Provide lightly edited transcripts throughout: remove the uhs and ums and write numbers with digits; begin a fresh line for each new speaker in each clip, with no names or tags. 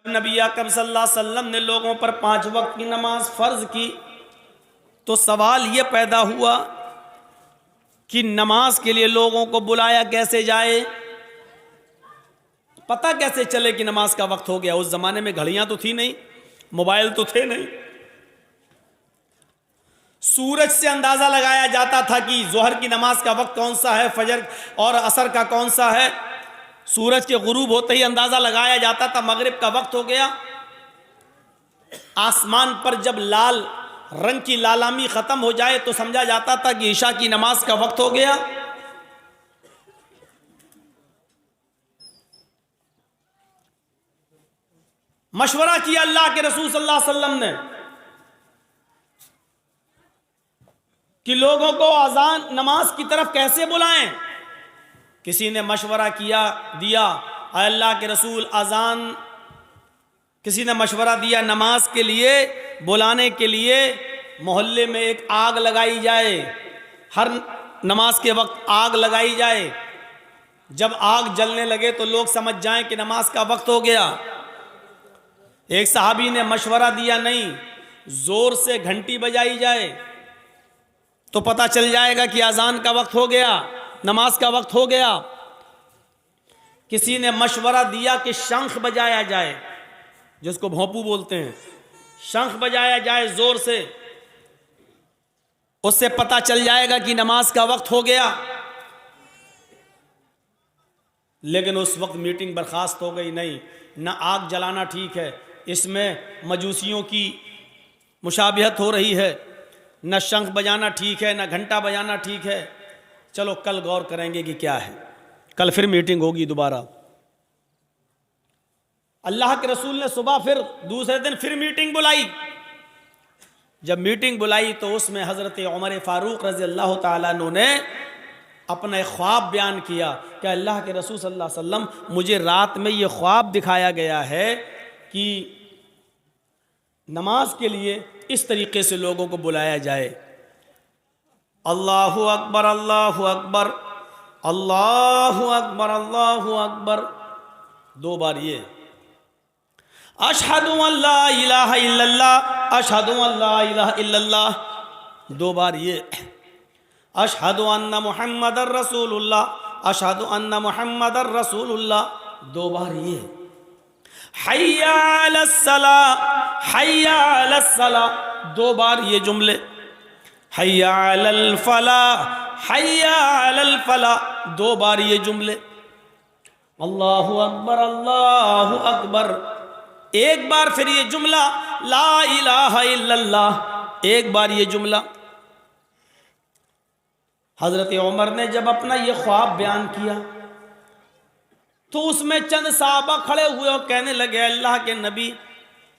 नबी अकरम सल्लल्लाहु अलैहि वसल्लम ने लोगों पर 5 वक्त की नमाज फ़र्ज की तो सवाल ये पैदा हुआ कि नमाज के लिए लोगों को बुलाया कैसे जाए, पता कैसे चले कि नमाज का वक्त हो गया। उस ज़माने में घड़ियां तो थी नहीं, मोबाइल तो थे नहीं। सूरज से अंदाज़ा लगाया जाता था कि ज़ोहर की नमाज का वक्त कौन सा है, फजर और असर का कौन सा है। सूरज के गुरूब होते ही अंदाज़ा लगाया जाता था मगरिब का वक्त हो गया। आसमान पर जब लाल रंग की लालामी ख़त्म हो जाए तो समझा जाता था कि ईशा की नमाज का वक्त हो गया। मशवरा किया अल्लाह के रसूल सल्लल्लाहु अलैहि वसल्लम ने कि लोगों को अजान नमाज की तरफ कैसे बुलाएं। किसी ने मशवरा दिया अल्लाह के रसूल अजान, किसी ने मशवरा दिया नमाज के लिए बुलाने के लिए मोहल्ले में एक आग लगाई जाए, हर नमाज के वक्त आग लगाई जाए। जब आग जलने लगे तो लोग समझ जाएं कि नमाज का वक्त हो गया। एक सहाबी ने मशवरा दिया नहीं, जोर से घंटी बजाई जाए तो पता चल जाएगा कि अजान का वक्त हो गया, नमाज का वक्त हो गया। किसी ने मशवरा दिया कि शंख बजाया जाए, जिसको भोंपू बोलते हैं, शंख बजाया जाए जोर से, उससे पता चल जाएगा कि नमाज का वक्त हो गया। लेकिन उस वक्त मीटिंग बर्खास्त हो गई। नहीं, न आग जलाना ठीक है, इसमें मजूसियों की मुशाबिहत हो रही है, न शंख बजाना ठीक है, न घंटा बजाना ठीक है। चलो कल गौर करेंगे कि क्या है, कल फिर मीटिंग होगी दोबारा। अल्लाह के रसूल ने सुबह फिर दूसरे दिन फिर मीटिंग बुलाई। जब मीटिंग बुलाई तो उसमें हज़रत उमर फ़ारूक रज़ी अल्लाह ताला अन्हु ने अपना एक ख्वाब बयान किया कि अल्लाह के रसूल सल्लल्लाहु अलैहि वसल्लम, मुझे रात में ये ख्वाब दिखाया गया है कि नमाज के लिए इस तरीके से लोगों को बुलाया जाए। अल्लाहु अकबर अल्लाहु अकबर अल्लाहु अकबर अल्लाहु अकबर, 2 बार ये, अशहदु अल्ला इलाहा इल्लल्लाह अशहदु अल्ला इलाहा इल्लल्लाह, 2 बार ये, अशहदु अन्ना मुहम्मदर रसूलुल्लाह अशहदु अन्ना मुहम्मदर रसूलुल्लाह, 2 बार ये, हय्या अलस्सलाह हय्या अलस्सलाह, 2 बार ये जुमले, हय्या अलल फलाह हय्या अलल फलाह, 2 बार ये जुमले, अल्लाहु अकबर, 1 बार फिर ये जुमला ला इलाहा इल्लल्लाह, 1 बार ये जुमला। हजरत उमर ने जब अपना ये ख्वाब बयान किया तो उसमें चंद साहबा खड़े हुए और कहने लगे, अल्लाह के नबी,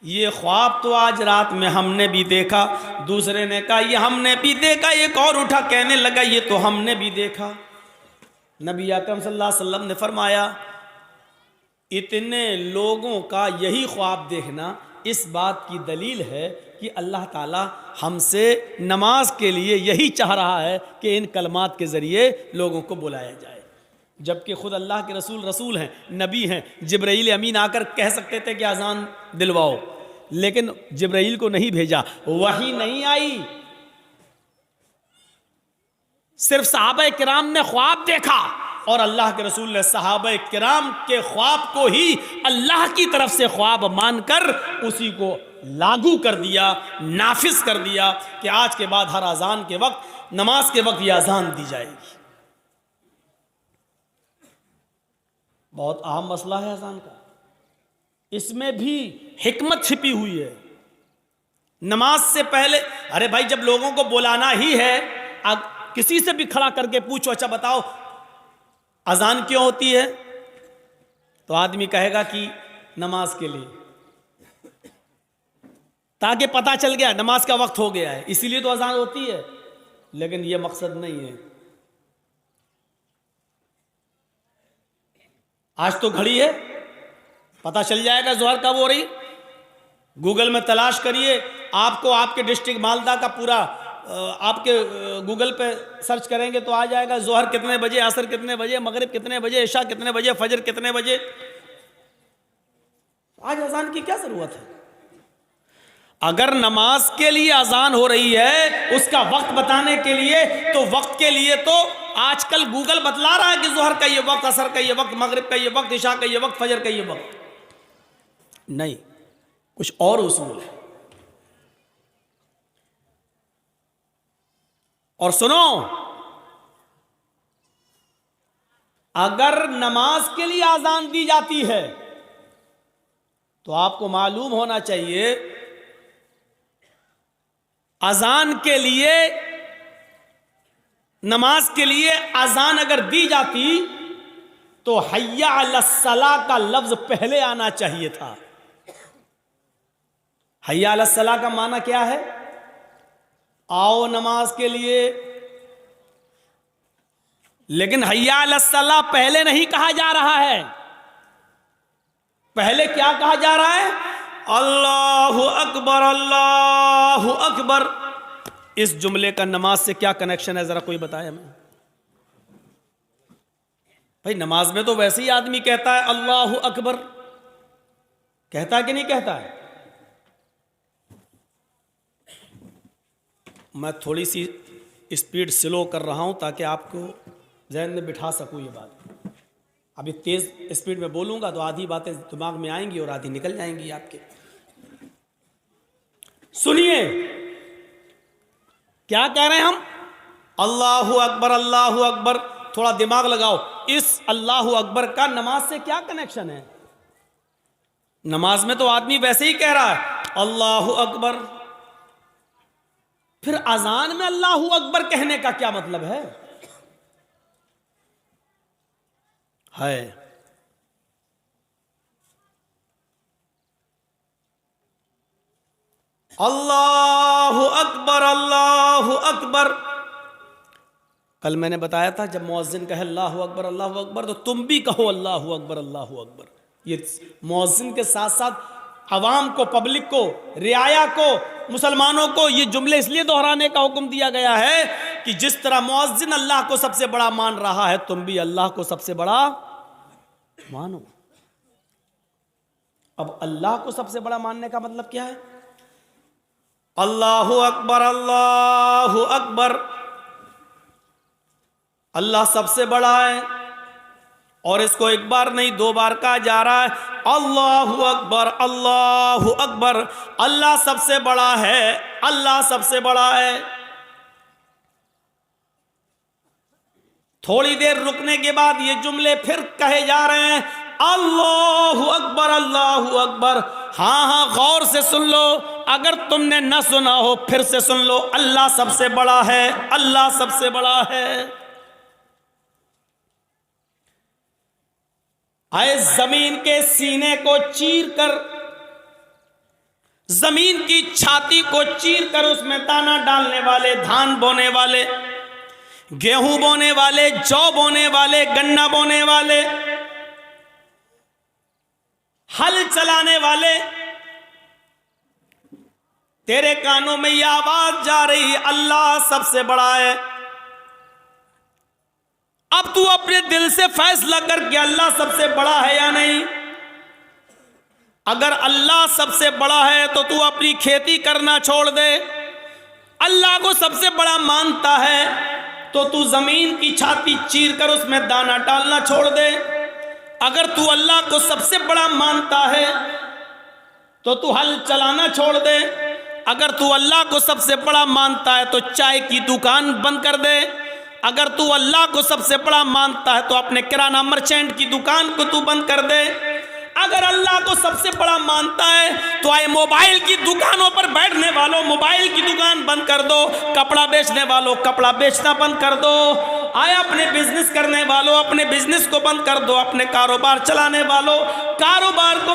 ये ख्वाब तो आज रात में हमने भी देखा। दूसरे ने कहा ये हमने भी देखा। एक और उठा कहने लगा ये तो हमने भी देखा। नबी अकरम सल्लल्लाहु अलैहि वसल्लम ने फरमाया, इतने लोगों का यही ख्वाब देखना इस बात की दलील है कि अल्लाह ताला हमसे नमाज के लिए यही चाह रहा है कि इन कलमात के ज़रिए लोगों को बुलाया जाए। जबकि खुद अल्लाह के रसूल हैं, नबी हैं। जिब्राईल अमीन आकर कह सकते थे कि अजान दिलवाओ, लेकिन जिब्राईल को नहीं भेजा, वही नहीं आई। सिर्फ सहाबा किराम ने ख्वाब देखा और अल्लाह के रसूल ने सहाबा किराम के ख्वाब को ही अल्लाह की तरफ से ख्वाब मानकर उसी को लागू कर दिया, नाफिज कर दिया कि आज के बाद हर अजान के वक्त, नमाज के वक्त यह अजान दी जाएगी। बहुत अहम मसला है अजान का, इसमें भी हिकमत छिपी हुई है। नमाज से पहले, अरे भाई जब लोगों को बुलाना ही है, किसी से भी खड़ा करके पूछो, अच्छा बताओ अजान क्यों होती है, तो आदमी कहेगा कि नमाज के लिए, ताकि पता चल गया नमाज का वक्त हो गया है, इसीलिए तो अजान होती है। लेकिन यह मकसद नहीं है। आज तो घड़ी है, पता चल जाएगा ज़ोहर कब हो रही। गूगल में तलाश करिए, आपको आपके डिस्ट्रिक्ट मालदा का पूरा आपके गूगल पे सर्च करेंगे तो आ जाएगा ज़ोहर कितने बजे, असर कितने बजे, मगरिब कितने बजे, इशा कितने बजे, फजर कितने बजे। आज अजान की क्या जरूरत है? अगर नमाज के लिए अजान हो रही है उसका वक्त बताने के लिए, तो वक्त के लिए तो आजकल गूगल बतला रहा है कि जोहर का ये वक्त, असर का ये वक्त, मगरिब का ये वक्त, इशा का ये वक्त, फजर का ये वक्त। नहीं, कुछ और उसूल है। और सुनो, अगर नमाज के लिए अजान दी जाती है तो आपको मालूम होना चाहिए अजान के लिए, नमाज के लिए अजान अगर दी जाती तो हय्या अलस्सलाह का लफ्ज पहले आना चाहिए था। हय्या अलस्सलाह का माना क्या है? आओ नमाज के लिए। लेकिन हय्या अलस्सलाह पहले नहीं कहा जा रहा है। पहले क्या कहा जा रहा है? अल्लाहु अकबर, अल्लाहु अकबर। इस जुमले का नमाज से क्या कनेक्शन है, जरा कोई बताए हमें। भाई नमाज में तो वैसे ही आदमी कहता है अल्लाहु अकबर, कहता है कि नहीं कहता है? मैं थोड़ी सी स्पीड स्लो कर रहा हूं ताकि आपको जहन में बिठा सकूं ये बात। अभी तेज स्पीड में बोलूंगा तो आधी बातें दिमाग में आएंगी और आधी निकल जाएंगी आपके। सुनिए क्या कह रहे हैं हम? अल्लाहु अकबर, अल्लाहु अकबर। थोड़ा दिमाग लगाओ, इस अल्लाहु अकबर का नमाज से क्या कनेक्शन है? नमाज में तो आदमी वैसे ही कह रहा है अल्लाहु अकबर, फिर अजान में अल्लाहु अकबर कहने का क्या मतलब है? अल्लाहु अकबर, अल्लाहु अकबर। कल मैंने बताया था जब मुअज्जिन कहे अल्लाहु अकबर, अल्लाहु अकबर, तो तुम भी कहो अल्लाहु अकबर, अल्लाहु अकबर। ये मुअज्जिन के साथ साथ अवाम को, पब्लिक को, रियाया को, मुसलमानों को ये जुमले इसलिए दोहराने का हुक्म दिया गया है कि जिस तरह मुअज्जिन अल्लाह को सबसे बड़ा मान रहा है, तुम भी अल्लाह को सबसे बड़ा मानो। अब अल्लाह को सबसे बड़ा मानने का मतलब क्या है? अल्लाहु अकबर, अल्लाहु अकबर। अल्लाह सबसे बड़ा है और इसको एक बार नहीं दो बार कहा जा रहा है। अल्लाहु अकबर, अल्लाहु अकबर। अल्लाह सबसे बड़ा है, अल्लाह सबसे बड़ा है। थोड़ी देर रुकने के बाद ये जुमले फिर कहे जा रहे हैं अल्लाहु अकबर, अल्लाहु अकबर। हाँ, गौर से सुन लो, अगर तुमने न सुना हो फिर से सुन लो। अल्लाह सबसे बड़ा है, अल्लाह सबसे बड़ा है। आए जमीन के सीने को चीर कर, जमीन की छाती को चीर कर उसमें दाना डालने वाले, धान बोने वाले, गेहूं बोने वाले, जौ बोने वाले, गन्ना बोने वाले, हल चलाने वाले, तेरे कानों में यह आवाज जा रही अल्लाह सबसे बड़ा है। अब तू अपने दिल से फैसला कर कि अल्लाह सबसे बड़ा है या नहीं। अगर अल्लाह सबसे बड़ा है तो तू अपनी खेती करना छोड़ दे। अल्लाह को सबसे बड़ा मानता है तो तू जमीन की छाती चीर कर उसमें दाना डालना छोड़ दे। अगर तू अल्लाह को सबसे बड़ा मानता है तो तू हल चलाना छोड़ दे। अगर तू अल्लाह को सबसे बड़ा मानता है तो चाय की दुकान बंद कर दे। अगर तू अल्लाह को सबसे बड़ा मानता है तो अपने किराना मर्चेंट की दुकान को तू बंद कर दे। अगर अल्लाह को सबसे बड़ा मानता है तो आए मोबाइल की दुकानों पर बैठने वालों मोबाइल की दुकान बंद कर दो, कपड़ा बेचने वालों कपड़ा बेचना बंद कर दो, आए अपने बिजनेस करने वालों अपने बिजनेस को बंद कर दो, अपने कारोबार चलाने वालों कारोबार को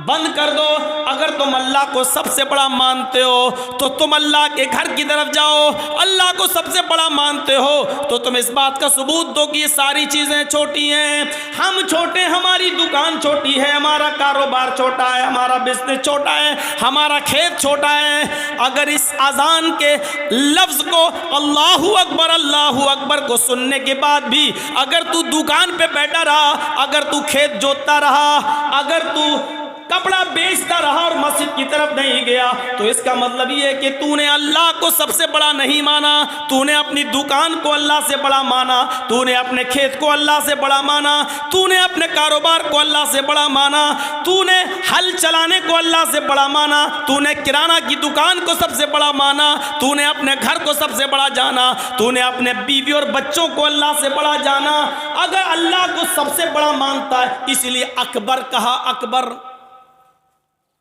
बंद कर दो। अगर तुम अल्लाह को सबसे बड़ा मानते हो तो तुम अल्लाह के घर की तरफ जाओ। अल्लाह को सबसे बड़ा मानते हो तो तुम इस बात का सबूत दो कि ये सारी चीजें छोटी हैं, हम छोटे, हमारी दुकान छोटी है, हमारा कारोबार छोटा है, हमारा बिजनेस छोटा है, हमारा खेत छोटा है। अगर इस अजान के लफ्ज को अल्लाहु अकबर को सुनने के बाद भी अगर तू दुकान पे बैठा रहा, अगर तू खेत जोतता रहा, अगर तू कपड़ा बेचता रहा और मस्जिद की तरफ नहीं गया, तो इसका मतलब ये है कि तूने अल्लाह को सबसे बड़ा नहीं माना, तूने अपनी दुकान को अल्लाह से बड़ा माना, तूने अपने खेत को अल्लाह से बड़ा माना, तूने अपने कारोबार को अल्लाह से बड़ा माना, तूने हल चलाने को अल्लाह से बड़ा माना, तूने किराना की दुकान को सबसे बड़ा माना, तूने अपने घर को सबसे बड़ा जाना, तूने अपने बीवी और बच्चों को अल्लाह से बड़ा जाना। अगर अल्लाह को सबसे बड़ा मानता है, इसलिए अकबर कहा, अकबर।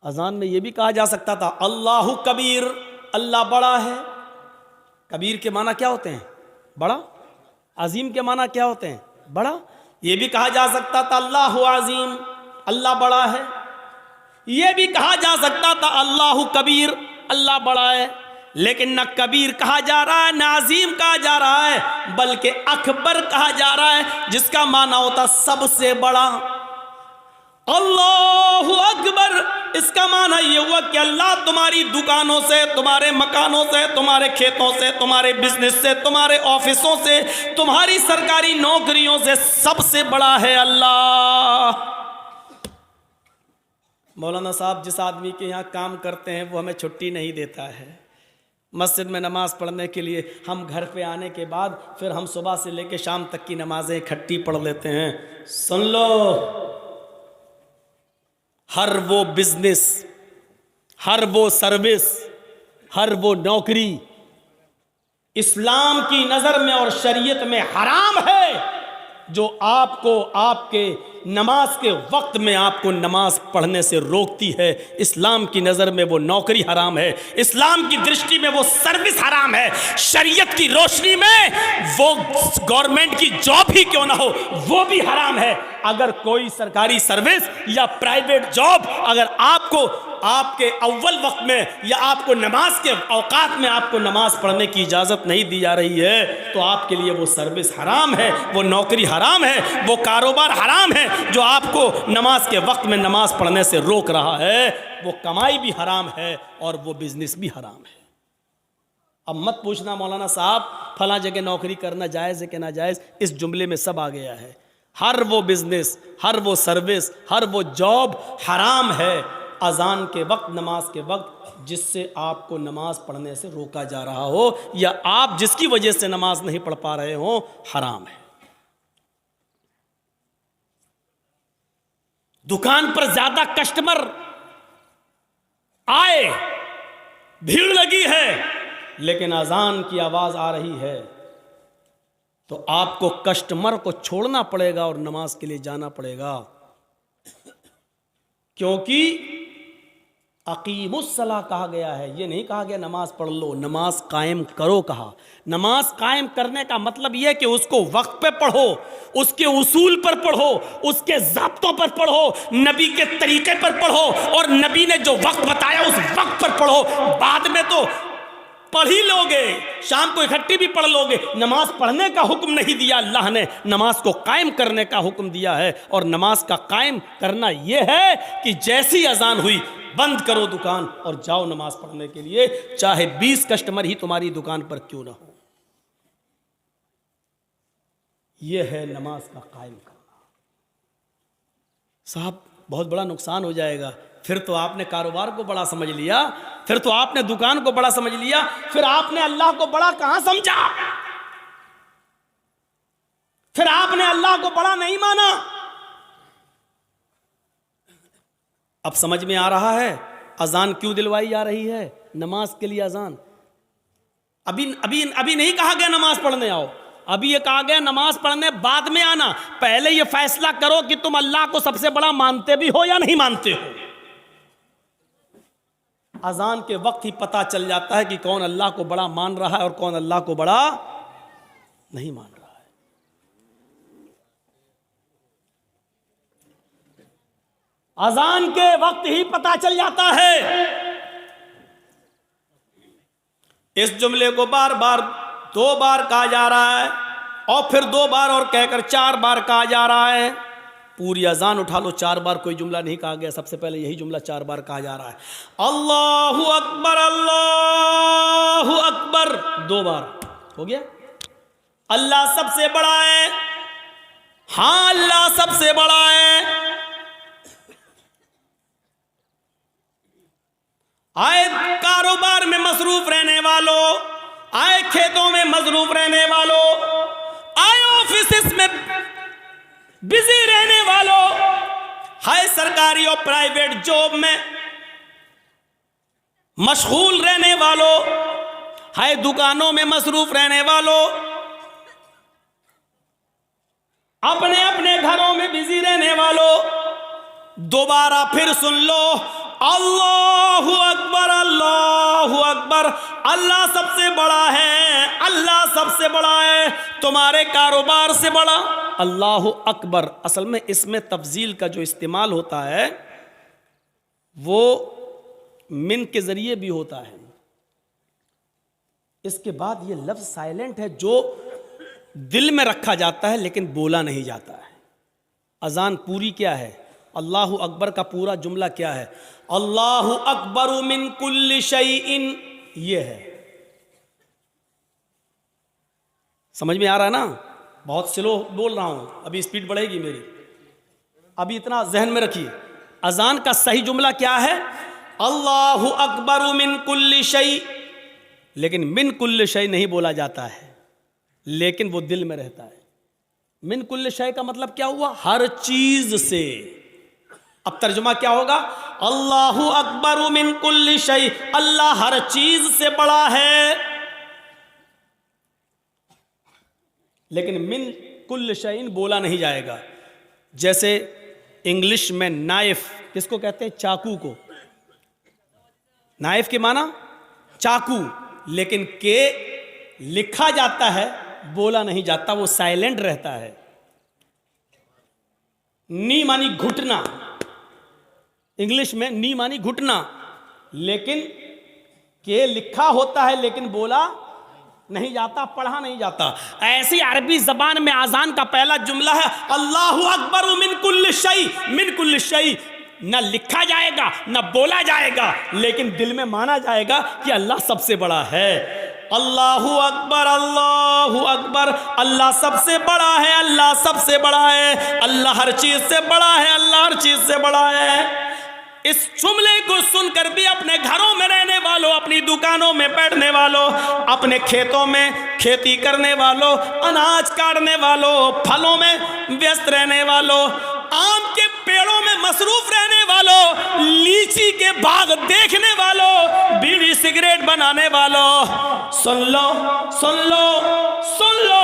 अजान में यह भी कहा जा सकता था अल्लाहु कबीर, अल्लाह बड़ा है। कबीर के माना क्या होते हैं? बड़ा। अजीम के माना क्या होते हैं? बड़ा। यह भी कहा जा सकता था अल्लाहु अजीम, अल्लाह बड़ा है। यह भी कहा जा सकता था अल्लाहु कबीर, अल्लाह बड़ा है। लेकिन न कबीर कहा जा रहा है, न अजीम कहा जा रहा है, बल्कि अकबर कहा जा रहा है, जिसका माना होता सबसे बड़ा। अल्लाहु अकबर, इसका माना यह हुआ कि अल्लाह तुम्हारी दुकानों से, तुम्हारे मकानों से, तुम्हारे खेतों से, तुम्हारे बिजनेस से, तुम्हारे ऑफिसों से, तुम्हारी सरकारी नौकरियों से सबसे बड़ा है अल्लाह। मौलाना साहब जिस आदमी के यहाँ काम करते हैं वो हमें छुट्टी नहीं देता है मस्जिद में नमाज पढ़ने के लिए। हम घर पे आने के बाद फिर हम सुबह से लेकर शाम तक की नमाजें इकट्ठी पढ़ लेते हैं। सुन लो, हर वो बिजनेस, हर वो सर्विस, हर वो नौकरी इस्लाम की नज़र में और शरीयत में हराम है, जो आपको आपके नमाज के वक्त में आपको नमाज पढ़ने से रोकती है। इस्लाम की नज़र में वो नौकरी हराम है, इस्लाम की दृष्टि में वो सर्विस हराम है, शरीयत की रोशनी में वो गवर्नमेंट की जॉब ही क्यों ना हो वो भी हराम है। अगर कोई सरकारी सर्विस या प्राइवेट जॉब अगर आपको आपके अव्वल वक्त में या आपको नमाज के औकात में आपको नमाज पढ़ने की इजाज़त नहीं दी जा रही है, तो आपके लिए वो सर्विस हराम है, वो नौकरी हराम है, वो कारोबार हराम है जो आपको नमाज के वक्त में नमाज पढ़ने से रोक रहा है। वो कमाई भी हराम है और वो बिजनेस भी हराम है। अब मत पूछना मौलाना साहब फलां जगह नौकरी करना जायज़ है कि नाजायज़, इस जुमले में सब आ गया है। हर वो बिजनेस, हर वो सर्विस, हर वो जॉब हराम है अजान के वक्त, नमाज के वक्त, जिससे आपको नमाज पढ़ने से रोका जा रहा हो या आप जिसकी वजह से नमाज नहीं पढ़ पा रहे हो, हराम है। दुकान पर ज्यादा कस्टमर आए, भीड़ लगी है, लेकिन अजान की आवाज आ रही है, तो आपको कस्टमर को छोड़ना पड़ेगा और नमाज के लिए जाना पड़ेगा। क्योंकि अकीमुस्सला कहा गया है, ये नहीं कहा गया नमाज पढ़ लो, नमाज कायम करो कहा। नमाज कायम करने का मतलब यह कि उसको वक्त पे पढ़ो, उसके उसूल पर पढ़ो, उसके ज़ाब्तों पर पढ़ो, नबी के तरीके पर पढ़ो, और नबी ने जो वक्त बताया उस वक्त पर पढ़ो। बाद में तो पढ़ ही लोगे, शाम को इकट्ठी भी पढ़ लोगे। नमाज पढ़ने का हुक्म नहीं दिया अल्लाह ने, नमाज को कायम करने का हुक्म दिया है। और नमाज का कायम करना यह है कि जैसी अजान हुई बंद करो दुकान और जाओ नमाज पढ़ने के लिए, चाहे 20 कस्टमर ही तुम्हारी दुकान पर क्यों ना हो। यह है नमाज का कायम करना। साहब बहुत बड़ा नुकसान हो जाएगा। फिर तो आपने कारोबार को बड़ा समझ लिया, फिर तो आपने दुकान को बड़ा समझ लिया, फिर आपने अल्लाह को बड़ा कहां समझा? फिर आपने अल्लाह को बड़ा नहीं माना। अब समझ में आ रहा है अजान क्यों दिलवाई जा रही है? नमाज के लिए अजान। अभी नहीं कहा गया नमाज पढ़ने आओ, अभी ये कहा गया नमाज पढ़ने बाद में आना। पहले ये फैसला करो कि तुम अल्लाह को सबसे बड़ा मानते भी हो या नहीं मानते हो। अजान के वक्त ही पता चल जाता है कि कौन अल्लाह को बड़ा मान रहा है और कौन अल्लाह को बड़ा नहीं मान रहा है। अजान के वक्त ही पता चल जाता है। इस जुमले को बार बार 2 बार कहा जा रहा है और फिर 2 बार और कहकर 4 बार कहा जा रहा है। पूरी अजान उठा लो, 4 बार कोई जुमला नहीं कहा गया, सबसे पहले यही जुमला 4 बार कहा जा रहा है। अल्लाहु अकबर, अल्लाहु अकबर 2 बार हो गया। अल्लाह सबसे बड़ा है, हाँ अल्लाह सबसे बड़ा है। आए कारोबार में मसरूफ रहने वालों, आए खेतों में मसरूफ रहने वालों, आए ऑफिस में बिजी रहने वालों, हाय सरकारी और प्राइवेट जॉब में मशगूल रहने वालों, हाय दुकानों में मसरूफ रहने वालों, अपने अपने घरों में बिजी रहने वालों, दोबारा फिर सुन लो, अल्लाहु अकबर, अल्लाहु अकबर। अल्लाह सबसे बड़ा है, अल्लाह सबसे बड़ा है, तुम्हारे कारोबार से बड़ा। अल्लाहु अकबर असल में इसमें तफजील का जो इस्तेमाल होता है वो मिन के जरिए भी होता है। इसके बाद ये लफ्ज साइलेंट है जो दिल में रखा जाता है लेकिन बोला नहीं जाता है। अजान पूरी क्या है? अल्लाहु अकबर का पूरा जुमला क्या है? अल्लाहु अकबर मिन कुल्लि शैइन, ये है। समझ में आ रहा है ना? बहुत स्लो बोल रहा हूं, अभी स्पीड बढ़ेगी मेरी, अभी इतना जहन में रखिए। अजान का सही जुमला क्या है? अल्लाहु अकबर मिन कुल्लि शै, लेकिन मिन कुल्लि शै नहीं बोला जाता है, लेकिन वो दिल में रहता है। मिन कुल्लि शै का मतलब क्या हुआ? हर चीज से। अब तर्जुमा क्या होगा? अल्लाहु अकबर मिन कुल्लि शै, अल्लाह हर चीज से बड़ा है। लेकिन मिन कुल्लि शैइन बोला नहीं जाएगा। जैसे इंग्लिश में नाइफ किसको कहते हैं? चाकू को। नाइफ के माना चाकू, लेकिन के लिखा जाता है, बोला नहीं जाता, वो साइलेंट रहता है। नी मानी घुटना, इंग्लिश में नी मानी घुटना, लेकिन के लिखा होता है लेकिन बोला नहीं जाता, पढ़ा नहीं जाता। ऐसी अरबी जबान में अजान का पहला जुमला है अल्लाहु अकबर मिन कुल्लि शै। मिन कुल्लि शै न लिखा जाएगा न बोला जाएगा, लेकिन दिल में माना जाएगा कि अल्लाह सबसे बड़ा है। अल्लाहु अकबर, अल्लाहु अकबर, अल्लाह सबसे बड़ा है, अल्लाह सबसे बड़ा है, अल्लाह हर चीज से बड़ा है, अल्लाह हर चीज से बड़ा है। इस जुमले को सुनकर भी अपने घरों में रहने वालों, अपनी दुकानों में बैठने वालों, अपने खेतों में खेती करने वालों, अनाज काटने वालों, फलों में व्यस्त रहने वालों, आम के पेड़ों में मसरूफ रहने वालों, लीची के बाग देखने वालों, बीड़ी सिगरेट बनाने वालों, सुन लो, सुन लो, सुन लो,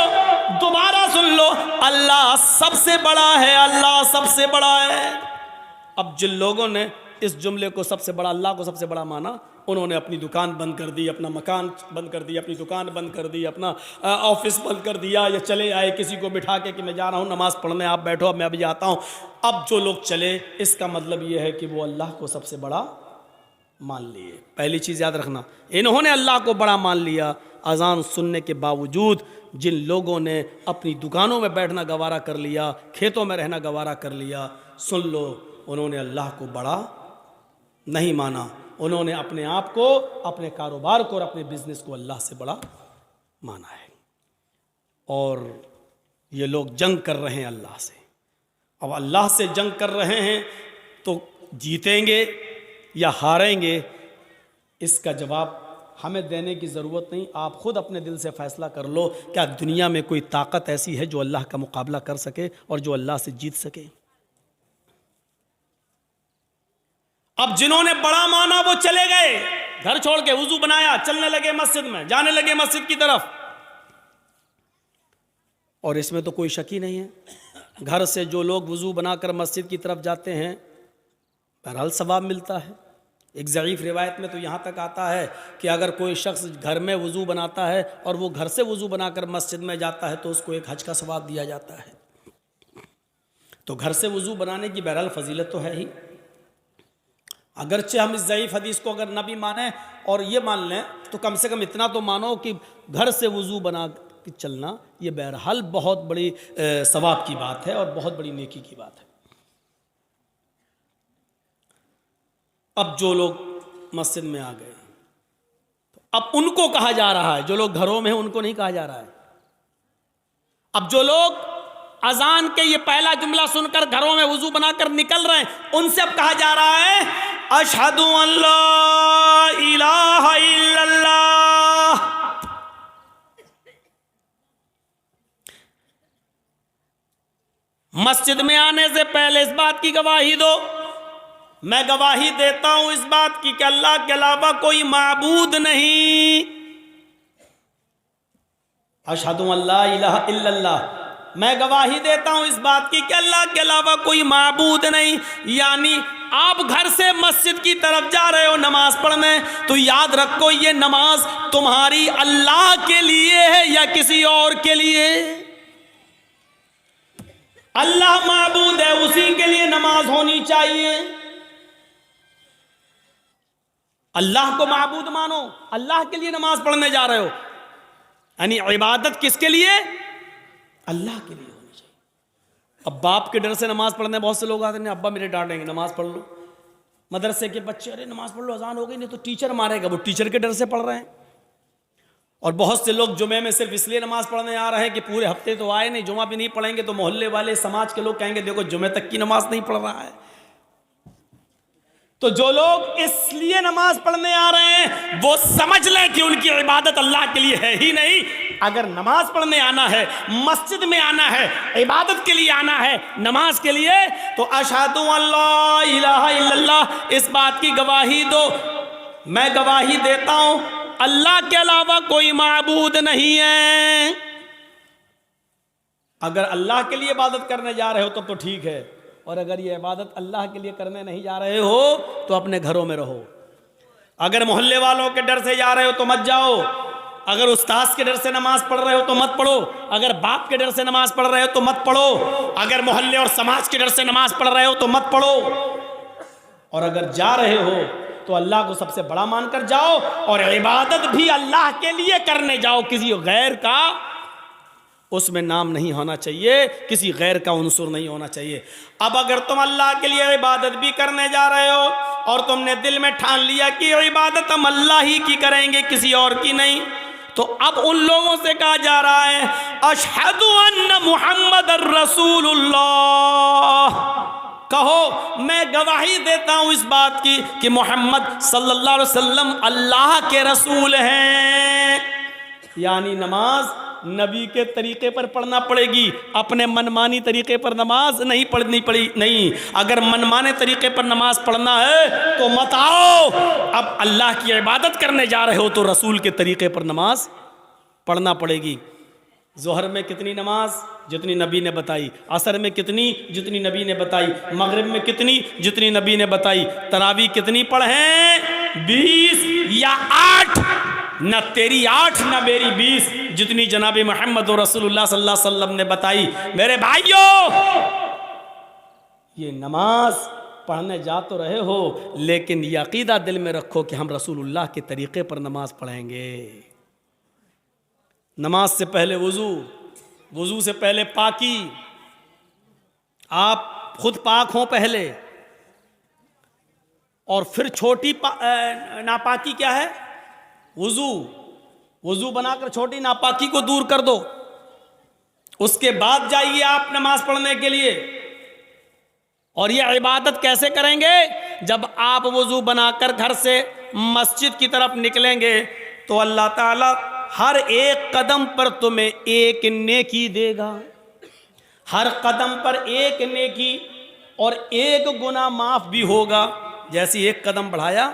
दोबारा सुन लो, अल्लाह सबसे बड़ा है, अल्लाह सबसे बड़ा है। अब जिन लोगों ने इस जुमले को सबसे बड़ा, अल्लाह को सबसे बड़ा माना, उन्होंने अपनी दुकान बंद कर दी, अपना मकान बंद कर दिया, अपनी दुकान बंद कर दी, अपना ऑफिस बंद कर दिया, या चले आए किसी को बिठा के कि मैं जा रहा हूँ नमाज पढ़ने, आप बैठो, अब मैं अभी आता हूँ। अब जो लोग चले, इसका मतलब ये है कि वो अल्लाह को सबसे बड़ा मान लिए। पहली चीज़ याद रखना, इन्होंने अल्लाह को बड़ा मान लिया। अजान सुनने के बावजूद जिन लोगों ने अपनी दुकानों में बैठना गवारा कर लिया, खेतों में रहना गवारा कर लिया, सुन लो, उन्होंने अल्लाह को बड़ा नहीं माना। उन्होंने अपने आप को, अपने कारोबार को और अपने बिजनेस को अल्लाह से बड़ा माना है। और ये लोग जंग कर रहे हैं अल्लाह से। अब अल्लाह से जंग कर रहे हैं तो जीतेंगे या हारेंगे, इसका जवाब हमें देने की ज़रूरत नहीं। आप खुद अपने दिल से फैसला कर लो, क्या दुनिया में कोई ताकत ऐसी है जो अल्लाह का मुकाबला कर सके और जो अल्लाह से जीत सके? अब जिन्होंने बड़ा माना वो चले गए, घर छोड़ के वुजू बनाया, चलने लगे मस्जिद में, जाने लगे मस्जिद की तरफ। और इसमें तो कोई शक ही नहीं है, घर से जो लोग वुजू बनाकर मस्जिद की तरफ जाते हैं, बहरहाल सवाब मिलता है। एक ज़ईफ़ रिवायत में तो यहाँ तक आता है कि अगर कोई शख्स घर में वुजू बनाता है और वो घर से वुजू बनाकर मस्जिद में जाता है तो उसको एक हज का सवाब दिया जाता है। तो घर से वुजू बनाने की बहरहाल फजीलत तो है ही। अगरचे हम इस ज़ईफ़ हदीस को अगर न भी माने और ये मान लें, तो कम से कम इतना तो मानो कि घर से वुजू बना के चलना ये बहरहाल बहुत बड़ी सवाब की बात है और बहुत बड़ी नेकी की बात है। अब जो लोग मस्जिद में आ गए, तो अब उनको कहा जा रहा है, जो लोग घरों में हैं उनको नहीं कहा जा रहा है। अब जो लोग अजान के ये पहला जुमला सुनकर घरों में वुजू बनाकर निकल रहे हैं, उनसे अब कहा जा रहा है अशहदु अल्ला इलाहा इल्लल्लाह। मस्जिद में आने से पहले इस बात की गवाही दो, मैं गवाही देता हूं इस बात की कि अल्लाह के अलावा कोई माबूद नहीं। अशहदु अल्ला इलाहा इल्लल्लाह, मैं गवाही देता हूं इस बात की कि अल्लाह के अलावा कोई माबूद नहीं। यानी आप घर से मस्जिद की तरफ जा रहे हो नमाज पढ़ने, तो याद रखो ये नमाज तुम्हारी अल्लाह के लिए है या किसी और के लिए? अल्लाह माबूद है, उसी के लिए नमाज होनी चाहिए। अल्लाह को माबूद मानो, अल्लाह के लिए नमाज पढ़ने जा रहे हो, यानी इबादत किसके लिए? अल्लाह के लिए होनी चाहिए। अब बाप के डर से नमाज पढ़ने बहुत से लोग आते हैं, अब्बा मेरे डांटेंगे नमाज पढ़ लो। मदरसे के बच्चे, अरे नमाज पढ़ लो, अजान हो गई, नहीं तो टीचर मारेगा, वो टीचर के डर से पढ़ रहे हैं। और बहुत से लोग जुमे में सिर्फ इसलिए नमाज पढ़ने आ रहे हैं कि पूरे हफ्ते तो आए नहीं, जुमा भी नहीं पढ़ेंगे तो मोहल्ले वाले समाज के लोग कहेंगे देखो जुमे तक की नमाज नहीं पढ़ रहा है। तो जो लोग इसलिए नमाज पढ़ने आ रहे हैं वो समझ लें कि उनकी इबादत अल्लाह के लिए है ही नहीं। अगर नमाज पढ़ने आना है, मस्जिद में आना है, इबादत के लिए आना है, नमाज के लिए, तो अशहदु अल्ला इलाहा इल्लल्लाह इस बात की गवाही दो, मैं गवाही देता हूं अल्लाह के अलावा कोई माबूद नहीं है। अगर अल्लाह के लिए इबादत करने जा रहे हो तब तो ठीक है, और अगर ये इबादत अल्लाह के लिए करने नहीं जा रहे हो तो अपने घरों में रहो। अगर मोहल्ले वालों के डर से जा रहे हो तो मत जाओ, अगर उस्ताद के डर से नमाज पढ़ रहे हो तो मत पढ़ो, अगर बाप के डर से नमाज पढ़ रहे हो तो मत पढ़ो, अगर मोहल्ले और समाज के डर से नमाज पढ़ रहे हो तो मत पढ़ो। और अगर जा रहे हो तो अल्लाह को सबसे बड़ा मानकर जाओ, और इबादत भी अल्लाह के लिए करने जाओ, किसी गैर का उसमें नाम नहीं होना चाहिए, किसी गैर का उनसुर नहीं होना चाहिए। अब अगर तुम अल्लाह के लिए इबादत भी करने जा रहे हो और तुमने दिल में ठान लिया कि इबादत हम अल्लाह ही की करेंगे, किसी और की नहीं, तो अब उन लोगों से कहा जा रहा है अशहदु अन्ना मुहम्मदर रसूलुल्लाह, कहो मैं गवाही देता हूं इस बात की कि मोहम्मद सल्लल्लाहु अलैहि वसल्लम अल्लाह के रसूल हैं। यानी नमाज नबी के तरीके पर पढ़ना पड़ेगी, अपने मनमानी तरीके पर नमाज नहीं पढ़नी पड़ी नहीं। अगर मनमाने तरीके पर नमाज पढ़ना है तो मत आओ, अब अल्लाह की इबादत करने जा रहे हो तो रसूल के तरीके पर नमाज पढ़ना पड़ेगी। जोहर में कितनी नमाज? जितनी नबी ने बताई। असर में कितनी? जितनी नबी ने बताई। मगरिब में कितनी? जितनी नबी ने बताई। तरावी कितनी पढ़ें? 20 या 8? न तेरी 8 न मेरी 20, जितनी जनाब मोहम्मद रसूलुल्लाह सल्लल्लाहु अलैहि वसल्लम ने बताई। मेरे भाइयों, ये नमाज पढ़ने जा तो रहे हो, लेकिन ये अकीदा दिल में रखो कि हम रसूलुल्लाह के तरीके पर नमाज पढ़ेंगे। नमाज से पहले वुजू, वुजू से पहले पाकी, आप खुद पाक हों पहले, और फिर छोटी नापाकी क्या है? वुजू। वुजू बनाकर छोटी नापाकी को दूर कर दो, उसके बाद जाइए आप नमाज पढ़ने के लिए। और ये इबादत कैसे करेंगे? जब आप वुजू बनाकर घर से मस्जिद की तरफ निकलेंगे तो अल्लाह ताला हर एक कदम पर तुम्हें एक नेकी देगा, हर कदम पर एक नेकी, और एक गुनाह माफ भी होगा। जैसे एक कदम बढ़ाया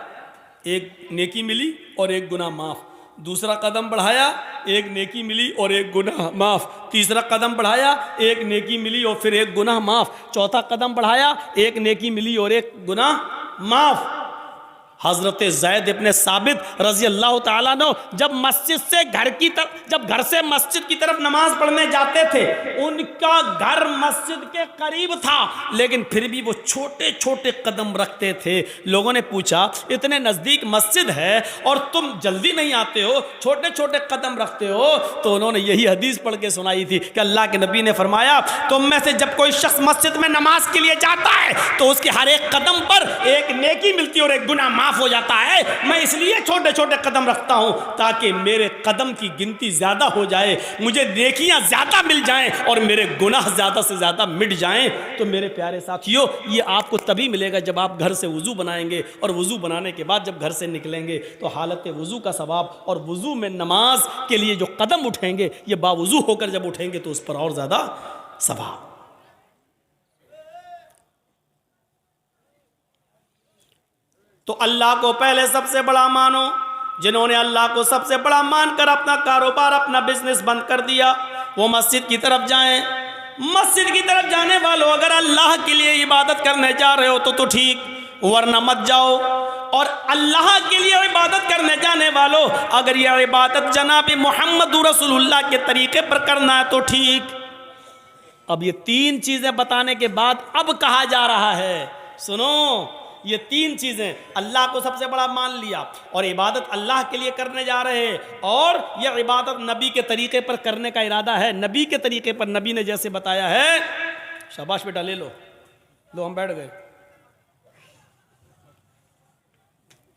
एक नेकी मिली और एक गुनाह माफ, दूसरा कदम बढ़ाया एक नेकी मिली और एक गुनाह माफ, तीसरा कदम बढ़ाया एक नेकी मिली और फिर एक गुनाह माफ, चौथा कदम बढ़ाया एक नेकी मिली और एक गुनाह माफ। हजरत ज़ैद इब्ने साबित रजी अल्लाह ताला अन्हु जब मस्जिद से जब घर से मस्जिद की तरफ नमाज पढ़ने जाते थे, उनका घर मस्जिद के करीब था, लेकिन फिर भी वो छोटे छोटे कदम रखते थे। लोगों ने पूछा इतने नज़दीक मस्जिद है और तुम जल्दी नहीं आते हो, छोटे छोटे कदम रखते हो? तो उन्होंने यही हदीस पढ़ के सुनाई थी कि अल्लाह के नबी ने फरमाया तुम में से जब कोई शख्स मस्जिद में नमाज के लिए जाता है तो उसके हर एक कदम पर एक नेकी मिलती है और एक गुनाह माफ माफ हो जाता है। मैं इसलिए छोटे छोटे कदम रखता हूं ताकि मेरे कदम की गिनती ज्यादा हो जाए, मुझे नेकियां ज्यादा मिल जाएं और मेरे गुनाह ज्यादा से ज्यादा मिट जाएं। तो मेरे प्यारे साथियों, ये आपको तभी मिलेगा जब आप घर से वुजू बनाएंगे, और वुजू बनाने के बाद जब घर से निकलेंगे तो हालत वुजू का सवाब, और वुजू में नमाज के लिए जो कदम उठेंगे ये बावुजू होकर जब उठेंगे तो उस पर और ज्यादा सवाब। तो अल्लाह को पहले सबसे बड़ा मानो। जिन्होंने अल्लाह को सबसे बड़ा मानकर अपना कारोबार, अपना बिजनेस बंद कर दिया, वो मस्जिद की तरफ जाएं। मस्जिद की तरफ जाने वालों, अगर अल्लाह के लिए इबादत करने जा रहे हो तो ठीक, वरना मत जाओ। और अल्लाह के लिए इबादत करने जाने वालों, अगर यह इबादत जनाब मोहम्मद रसूलुल्लाह के तरीके पर करना है तो ठीक। अब ये तीन चीजें बताने के बाद अब कहा जा रहा है, सुनो, ये तीन चीजें, अल्लाह को सबसे बड़ा मान लिया और इबादत अल्लाह के लिए करने जा रहे हैं, और यह इबादत नबी के तरीके पर करने का इरादा है, नबी के तरीके पर, नबी ने जैसे बताया है। शाबाश बेटा, ले लो लो, हम बैठ गए,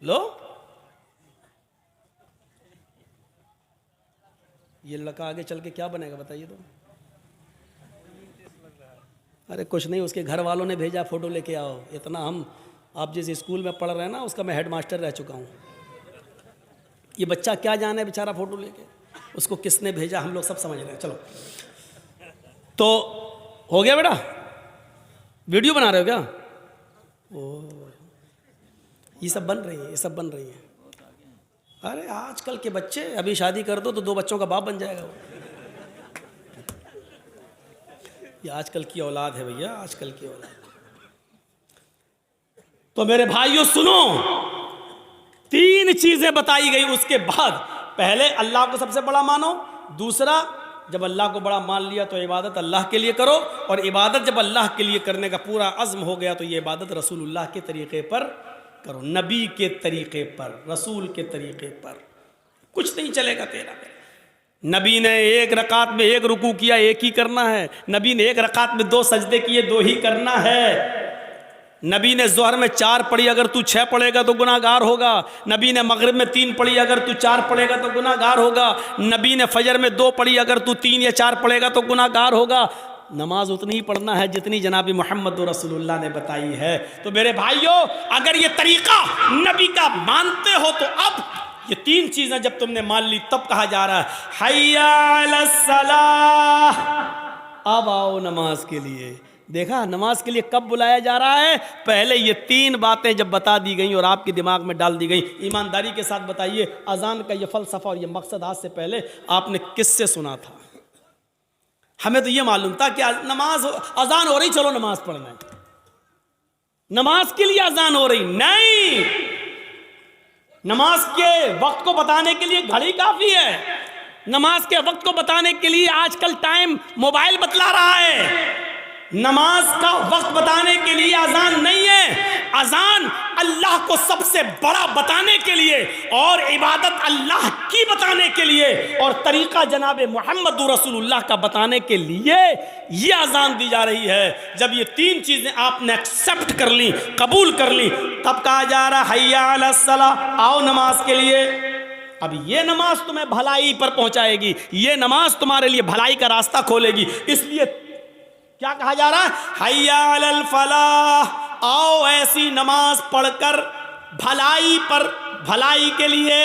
लो। ये लड़का आगे चल के क्या बनेगा बताइए तो? अरे कुछ नहीं, उसके घर वालों ने भेजा, फोटो लेके आओ। इतना हम, आप जिस स्कूल में पढ़ रहे हैं ना, उसका मैं हेडमास्टर रह चुका हूँ। ये बच्चा क्या जाने बेचारा फोटो लेके, उसको किसने भेजा हम लोग सब समझ रहे हैं। चलो, तो हो गया बेटा, वीडियो बना रहे हो क्या? ओ, ये सब बन रही है, ये सब बन रही है। अरे आजकल के बच्चे, अभी शादी कर दो तो 2 बच्चों का बाप बन जाएगा वो। ये आजकल की औलाद है भैया, आजकल की औलाद। तो मेरे भाइयों सुनो, 3 चीजें बताई गई। उसके बाद पहले अल्लाह को सबसे बड़ा मानो, दूसरा जब अल्लाह को बड़ा मान लिया तो इबादत अल्लाह के लिए करो, और इबादत जब अल्लाह के लिए करने का पूरा अज़्म हो गया तो ये इबादत रसूलुल्लाह के तरीके पर करो, नबी के तरीके पर, रसूल के तरीके पर। कुछ नहीं चलेगा तेरा। नबी ने 1 रकात में 1 रुकू किया, 1 ही करना है। नबी ने 1 रकात में 2 सजदे किए, 2 ही करना है। नबी ने ज़ोहर में 4 पढ़ी, अगर तू 6 पढ़ेगा तो गुनाहगार होगा। नबी ने मगरिब में 3 पढ़ी, अगर तू 4 पढ़ेगा तो गुनाहगार होगा। नबी ने फजर में 2 पढ़ी, अगर तू 3 या 4 पढ़ेगा तो गुनाहगार होगा। नमाज उतनी ही पढ़ना है जितनी जनाबी मोहम्मद रसूलुल्लाह ने बताई है। तो मेरे भाइयों, अगर ये तरीका नबी का मानते हो तो अब ये 3 चीजें जब तुमने मान ली तब कहा जा रहा है हय्या अलस सलाह, अब आओ नमाज के लिए। देखा, नमाज के लिए कब बुलाया जा रहा है? पहले ये 3 बातें जब बता दी गई और आपके दिमाग में डाल दी गई। ईमानदारी के साथ बताइए, अजान का ये फलसफा और ये मकसद आज से पहले आपने किससे सुना था? हमें तो ये मालूम था कि नमाज, अजान हो रही, चलो नमाज पढ़ना है, नमाज के लिए अजान हो रही। नहीं, नमाज के वक्त को बताने के लिए घड़ी काफी है। नमाज के वक्त को बताने के लिए आजकल टाइम मोबाइल बतला रहा है। नमाज का वक्त बताने के लिए अजान नहीं है। अजान अल्लाह को सबसे बड़ा बताने के लिए और इबादत अल्लाह की बताने के लिए और तरीका जनाब मोहम्मद रसूलुल्लाह का बताने के लिए ये अजान दी जा रही है। जब ये 3 चीजें आपने एक्सेप्ट कर ली, कबूल कर ली, तब कहा जा रहा है हय्या अलस सलाह, आओ नमाज के लिए। अब ये नमाज तुम्हें भलाई पर पहुंचाएगी, ये नमाज तुम्हारे लिए भलाई का रास्ता खोलेगी। इसलिए क्या कहा जा रहा है? हय्या अलल फलाह, आओ ऐसी नमाज पढ़कर भलाई पर, भलाई के लिए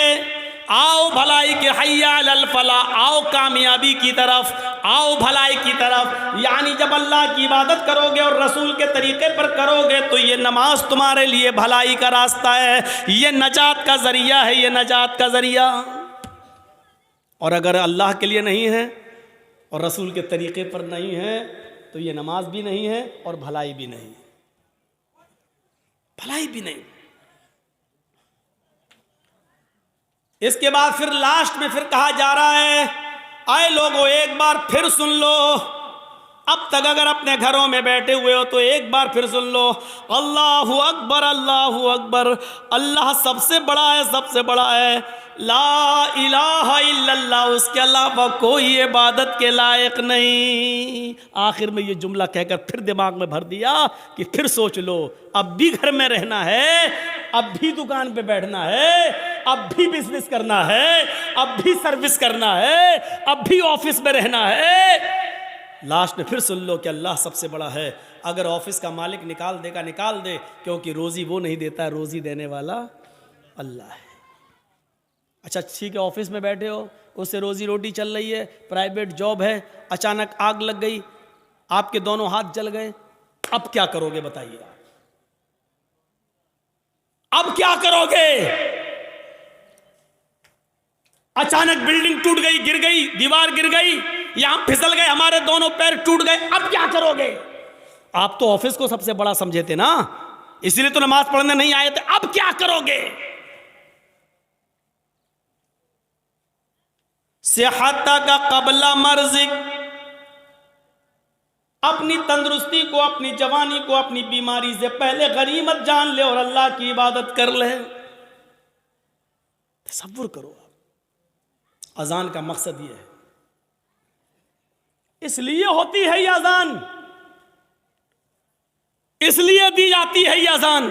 आओ, भलाई के, हय्या अलल फलाह, आओ कामयाबी की तरफ, आओ भलाई की तरफ। यानी जब अल्लाह की इबादत करोगे और रसूल के तरीके पर करोगे तो ये नमाज तुम्हारे लिए भलाई का रास्ता है, ये नजात का जरिया है, ये नजात का जरिया। और अगर अल्लाह के लिए नहीं है और रसूल के तरीके पर नहीं है तो ये नमाज भी नहीं है और भलाई भी नहीं, भलाई भी नहीं। इसके बाद फिर लास्ट में फिर कहा जा रहा है, आए लोगों एक बार फिर सुन लो, अब तक अगर अपने घरों में बैठे हुए हो तो एक बार फिर सुन लो, अल्लाहु अकबर, अल्लाहु अकबर, अल्लाह सबसे बड़ा है, सबसे बड़ा है, ला इलाहा इल्लल्लाह, उसके अलावा कोई इबादत के लायक नहीं। आखिर में ये जुमला कहकर फिर दिमाग में भर दिया कि फिर सोच लो, अब भी घर में रहना है अब भी दुकान पे बैठना है, अब भी बिजनेस करना है, अब भी सर्विस करना है, अब भी ऑफिस में रहना है। लास्ट में फिर सुन लो कि अल्लाह सबसे बड़ा है। अगर ऑफिस का मालिक निकाल देगा निकाल दे, क्योंकि रोजी वो नहीं देता है, रोजी देने वाला अल्लाह है। अच्छा ठीक है, ऑफिस में बैठे हो, उससे रोजी रोटी चल रही है, प्राइवेट जॉब है, अचानक आग लग गई, आपके दोनों हाथ जल गए, अब क्या करोगे बताइए? अब क्या करोगे? अचानक बिल्डिंग टूट गई, गिर गई, दीवार गिर गई, यहां फिसल गए, हमारे दोनों पैर टूट गए, अब क्या करोगे? आप तो ऑफिस को सबसे बड़ा समझे थे ना, इसलिए तो नमाज पढ़ने नहीं आए थे। अब क्या करोगे? सेहता का कबला मर्जिक, अपनी तंदुरुस्ती को, अपनी जवानी को, अपनी बीमारी से पहले गनीमत जान ले और अल्लाह की इबादत कर ले। तसव्वुर करो, अजान का मकसद यह है, इसलिए होती है ये अजान, इसलिए दी जाती है ये अजान,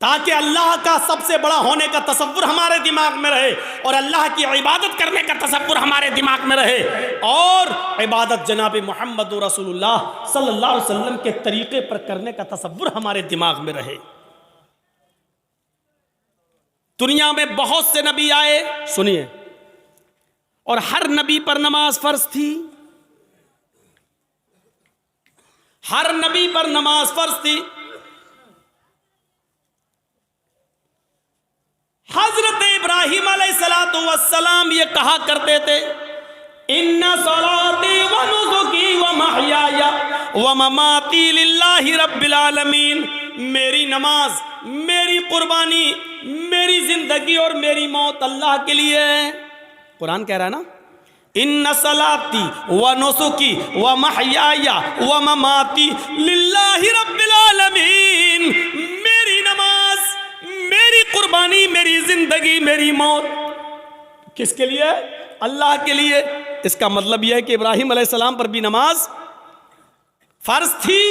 ताकि अल्लाह का सबसे बड़ा होने का तसव्वुर हमारे दिमाग में रहे और अल्लाह की इबादत करने का तसव्वुर हमारे दिमाग में रहे, और इबादत जनाब मोहम्मद रसूलुल्लाह सल्लल्लाहु अलैहि वसल्लम के तरीके पर करने का तसव्वुर हमारे दिमाग में रहे। दुनिया में बहुत से नबी आए, सुनिए, और हर नबी पर नमाज फर्ज थी, हर नबी पर नमाज फर्ज थी। हजरत इब्राहिम अलैहिस्सलातु वस्सलाम ये कहा करते थे, इन्ना सलाती व नुसुकी व महयाया व ममाती लिल्लाहि रब्बिल आलमीन, मेरी नमाज, मेरी कुर्बानी, मेरी जिंदगी और मेरी मौत अल्लाह के लिए है। कुरान कह रहा है ना, इन्ना सलाती व नुसुकी व महयाया व ममाती लिल्लाहि रब्बिल आलमीन, मेरी नमाज, मेरी कुर्बानी, मेरी जिंदगी, मेरी मौत किसके लिए? अल्लाह के लिए। इसका मतलब यह है कि इब्राहिम अलैहिस्सलाम पर भी नमाज फर्ज थी।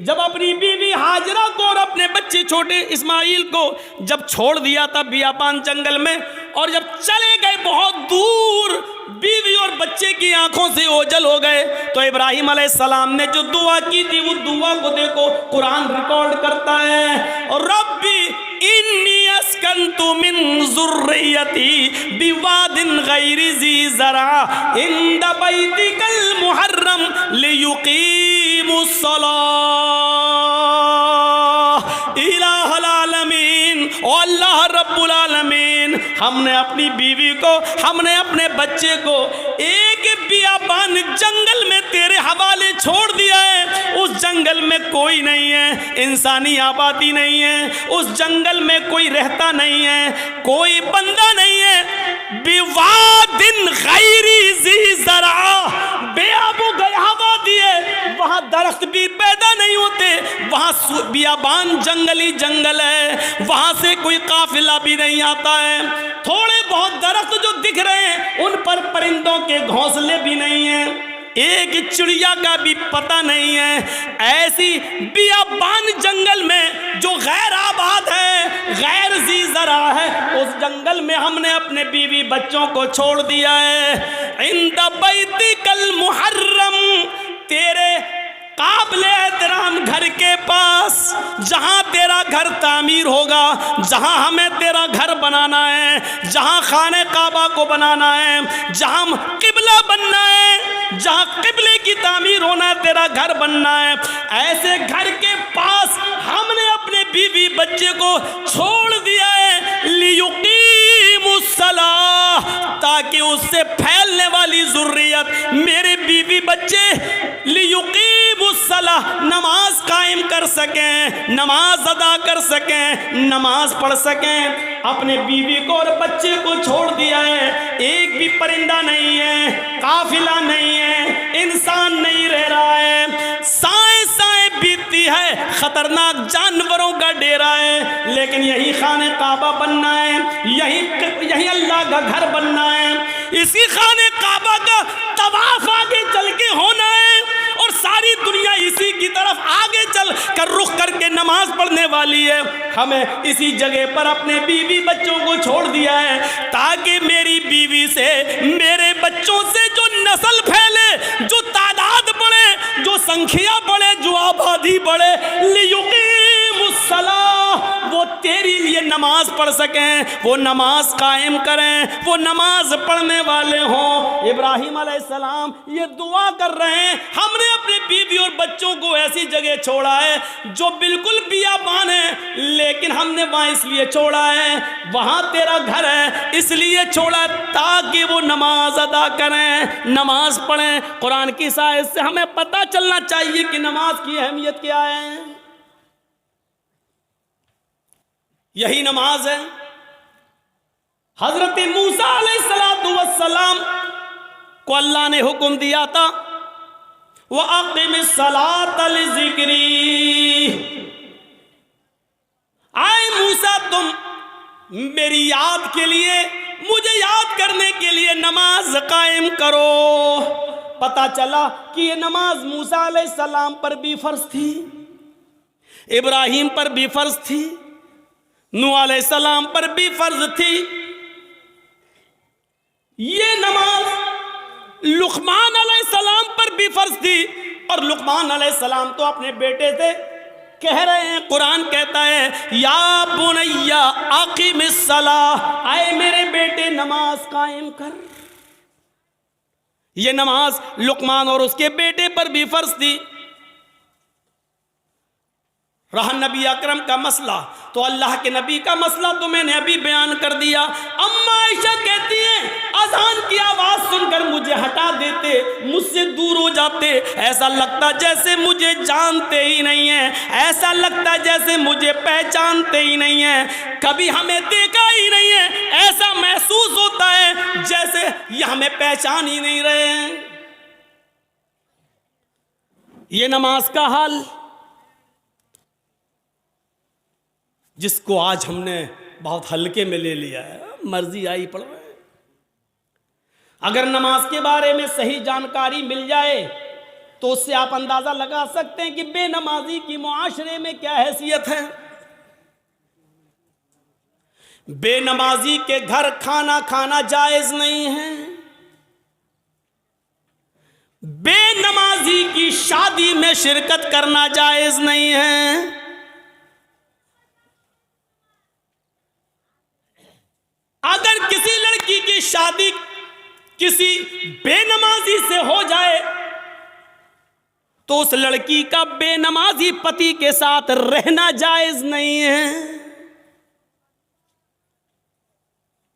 जब अपनी बीवी हाजरा को और अपने बच्चे छोटे इस्माइल को जब छोड़ दिया था बियाबान जंगल में, और जब चले गए बहुत दूर, बीवी और बच्चे की आंखों से ओझल हो गए, तो इब्राहिम अलैहिस्सलाम ने जो दुआ की थी, वो दुआ को देखो कुरान रिकॉर्ड करता है, और रब्बी इन्नी अस्कंतु मिन ज़ुर्रियती बिवादिन गैरि ज़ी ज़रा इंद बैतिकल मुहर्रम लियुकीमुस सलाह इलाहुल आलमीन। ओ अल्लाह रब्बुल आलमीन, हमने अपनी बीवी को, हमने अपने बच्चे को एक बियाबान जंगल में तेरे हवाले छोड़ दिया है। उस जंगल में कोई नहीं है, इंसानी आबादी नहीं है, उस जंगल में कोई रहता नहीं है, कोई बंदा नहीं है। बिवादिन गैरि ज़ी ज़रा, बेआबू गहवा दिए, वहां दरख्त भी पैदा नहीं होते, वहां बियाबान जंगली जंगल है, वहां से कोई काफिला भी नहीं आता है। थोड़े बहुत दरख्त जो दिख रहे हैं, उन पर परिंदों के घोंसले भी नहीं है, एक चिड़िया का भी पता नहीं है। ऐसी बियाबान जंगल में जो गैर आबाद है, गैर ज़ी ज़रा है, उस जंगल में हमने अपने बीवी बच्चों को छोड़ दिया है। इंद बैतिकल मुहर्रम, तेरे काबिल एहतराम घर के पास, जहां तेरा घर तामीर होगा, जहां हमें तेरा घर बनाना है, जहां खाने काबा को बनाना है, जहां किबला बनना है, जहां किबले की तामीर होना है, तेरा घर बनना है, ऐसे घर के पास हमने अपने बीवी बच्चे को छोड़ दिया है। लियुकीमुस सलाह, ताकि उससे फैलने वाली ज़ुर्रियत, मेरे बीवी बच्चे लियुकीमुस सलाह, नमाज कायम कर सकें, नमाज अदा कर सकें, नमाज पढ़ सकें। अपने बीवी को और बच्चे को छोड़ दिया है, एक भी परिंदा नहीं है, काफिला नहीं है, इंसान नहीं रह रहा है, साए साए बीतती है, खतरनाक जानवरों का डेरा है, लेकिन यही खाने काबा बनना है, यही अल्लाह का घर बनना है। इसी खाने काबा का तवाफ आगे चल के होना है, और सारी दुनिया इसी की तरफ आगे चल कर रुख करके नमाज पढ़ने वाली है। हमें इसी जगह पर अपने बीवी बच्चों को छोड़ दिया है ताकि मेरी बीवी से, मेरे बच्चों से जो नस्ल फैले, जो तादाद बढ़े, जो संख्या बढ़े, जो आबादी बढ़े, लियुकीमुस्सलाह, वो तेरी लिए नमाज पढ़ सकें, वो नमाज कायम करें, वो नमाज पढ़ने वाले हों। इब्राहिम अलैहिस्सलाम ये दुआ कर रहे हैं, हमने अपने बीवी और बच्चों को ऐसी जगह छोड़ा है जो बिल्कुल बियाबान है, लेकिन हमने वहां इसलिए छोड़ा है, वहां तेरा घर है इसलिए छोड़ा ताकि वो नमाज अदा करें, नमाज पढ़ें। कुरान की आयत से हमें पता चलना चाहिए कि नमाज की अहमियत क्या है। यही नमाज है। हजरत मूसा अलैहिस्सलाम को अल्लाह ने हुक्म दिया था, व अक़िमिस्सलात लिज़िक्री, आए मूसा तुम मेरी याद के लिए, मुझे याद करने के लिए नमाज कायम करो। पता चला कि ये नमाज मूसा अलैहिस्सलाम पर भी फर्ज थी, इब्राहिम पर भी फर्ज थी, नूह अलैहिस्सलाम पर भी फर्ज थी। ये नमाज लुकमान अलैहिस्सलाम पर भी फर्ज थी, और लुकमान अलैहिस्सलाम तो अपने बेटे से कह रहे हैं, कुरान कहता है या बुनैया अक़िमिस्सलाह, आए मेरे बेटे नमाज कायम कर। ये नमाज लुकमान और उसके बेटे पर भी फर्ज थी। रहा नबी अकरम का मसला, तो अल्लाह के नबी का मसला तो मैंने अभी बयान कर दिया। अम्मा आयशा कहती हैं अजान की आवाज़ सुनकर मुझे हटा देते, मुझसे दूर हो जाते, ऐसा लगता जैसे मुझे जानते ही नहीं हैं, ऐसा लगता जैसे मुझे पहचानते ही नहीं हैं, कभी हमें देखा ही नहीं है, ऐसा महसूस होता है जैसे ये हमें पहचान ही नहीं रहे हैं। ये नमाज का हाल जिसको आज हमने बहुत हल्के में ले लिया है, मर्जी आई पढ़ रहे हैं। अगर नमाज के बारे में सही जानकारी मिल जाए तो उससे आप अंदाजा लगा सकते हैं कि बेनमाजी की मुआशरे में क्या हैसियत है। बेनमाजी के घर खाना खाना जायज नहीं है, बेनमाजी की शादी में शिरकत करना जायज नहीं है। अगर किसी लड़की की शादी किसी बेनमाजी से हो जाए तो उस लड़की का बेनमाजी पति के साथ रहना जायज नहीं है।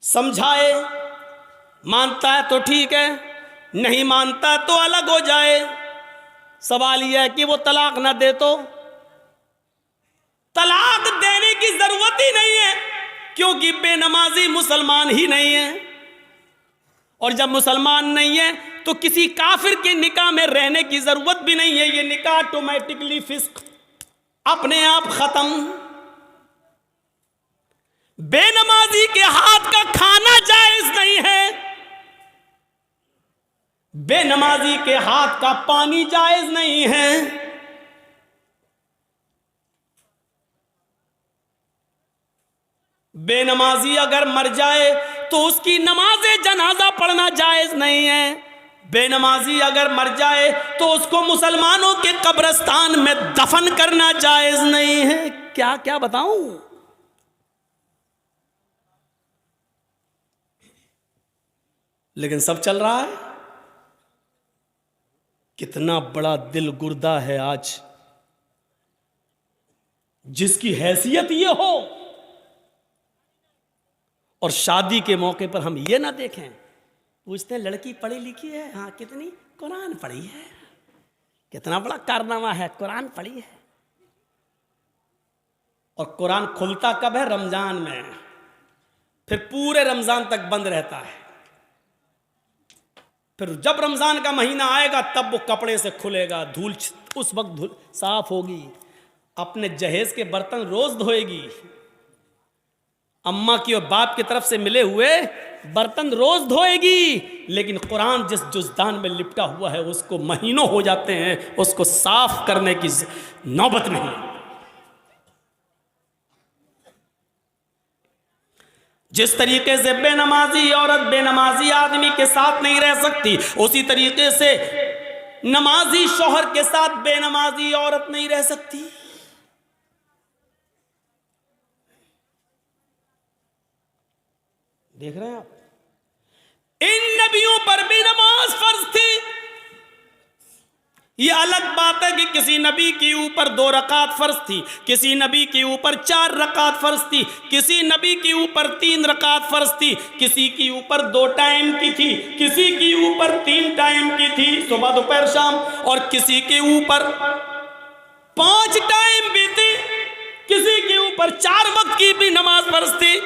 समझाए, मानता है तो ठीक है, नहीं मानता तो अलग हो जाए। सवाल यह है कि वो तलाक ना दे तो तलाक देने की जरूरत ही नहीं है, क्योंकि बेनमाजी मुसलमान ही नहीं है, और जब मुसलमान नहीं है तो किसी काफिर के निकाह में रहने की जरूरत भी नहीं है। ये निकाह ऑटोमेटिकली फिस्क, अपने आप खत्म। बेनमाजी के हाथ का खाना जायज नहीं है, बेनमाजी के हाथ का पानी जायज नहीं है। बेनमाजी अगर मर जाए तो उसकी नमाज़े जनाजा पढ़ना जायज नहीं है। बेनमाजी अगर मर जाए तो उसको मुसलमानों के कब्रिस्तान में दफन करना जायज नहीं है। क्या क्या बताऊं। लेकिन सब चल रहा है। कितना बड़ा दिल गुर्दा है आज, जिसकी हैसियत ये हो और शादी के मौके पर हम ये ना देखें। पूछते हैं लड़की पढ़ी लिखी है? हाँ। कितनी? कुरान पढ़ी है। कितना बड़ा कारनामा है, कुरान पढ़ी है। और कुरान खुलता कब है? रमजान में, फिर पूरे रमजान तक बंद रहता है। फिर जब रमजान का महीना आएगा तब वो कपड़े से खुलेगा, धूल उस वक्त धूल साफ होगी, अपने जहेज के बर्तन रोज धोएगी। अम्मा की और बाप की तरफ से मिले हुए बर्तन रोज धोएगी, लेकिन कुरान जिस जुज़दान में लिपटा हुआ है उसको महीनों हो जाते हैं, उसको साफ करने की नौबत नहीं। जिस तरीके से बेनमाजी औरत बेनमाजी आदमी के साथ नहीं रह सकती, उसी तरीके से नमाजी शौहर के साथ बेनमाजी औरत नहीं रह सकती। देख रहे हैं आप, इन नबियों पर भी नमाज फर्ज थी। यह अलग बात है कि किसी नबी के ऊपर 2 रकात फर्ज थी, किसी नबी के ऊपर 4 रकात फर्ज थी, किसी नबी के ऊपर 3 रकात फर्ज थी, किसी के ऊपर 2 टाइम की थी, किसी के ऊपर 3 टाइम की थी, सुबह दोपहर शाम, और किसी के ऊपर 5 टाइम भी थी, किसी के ऊपर 4 वक्त की भी नमाज फर्ज थी।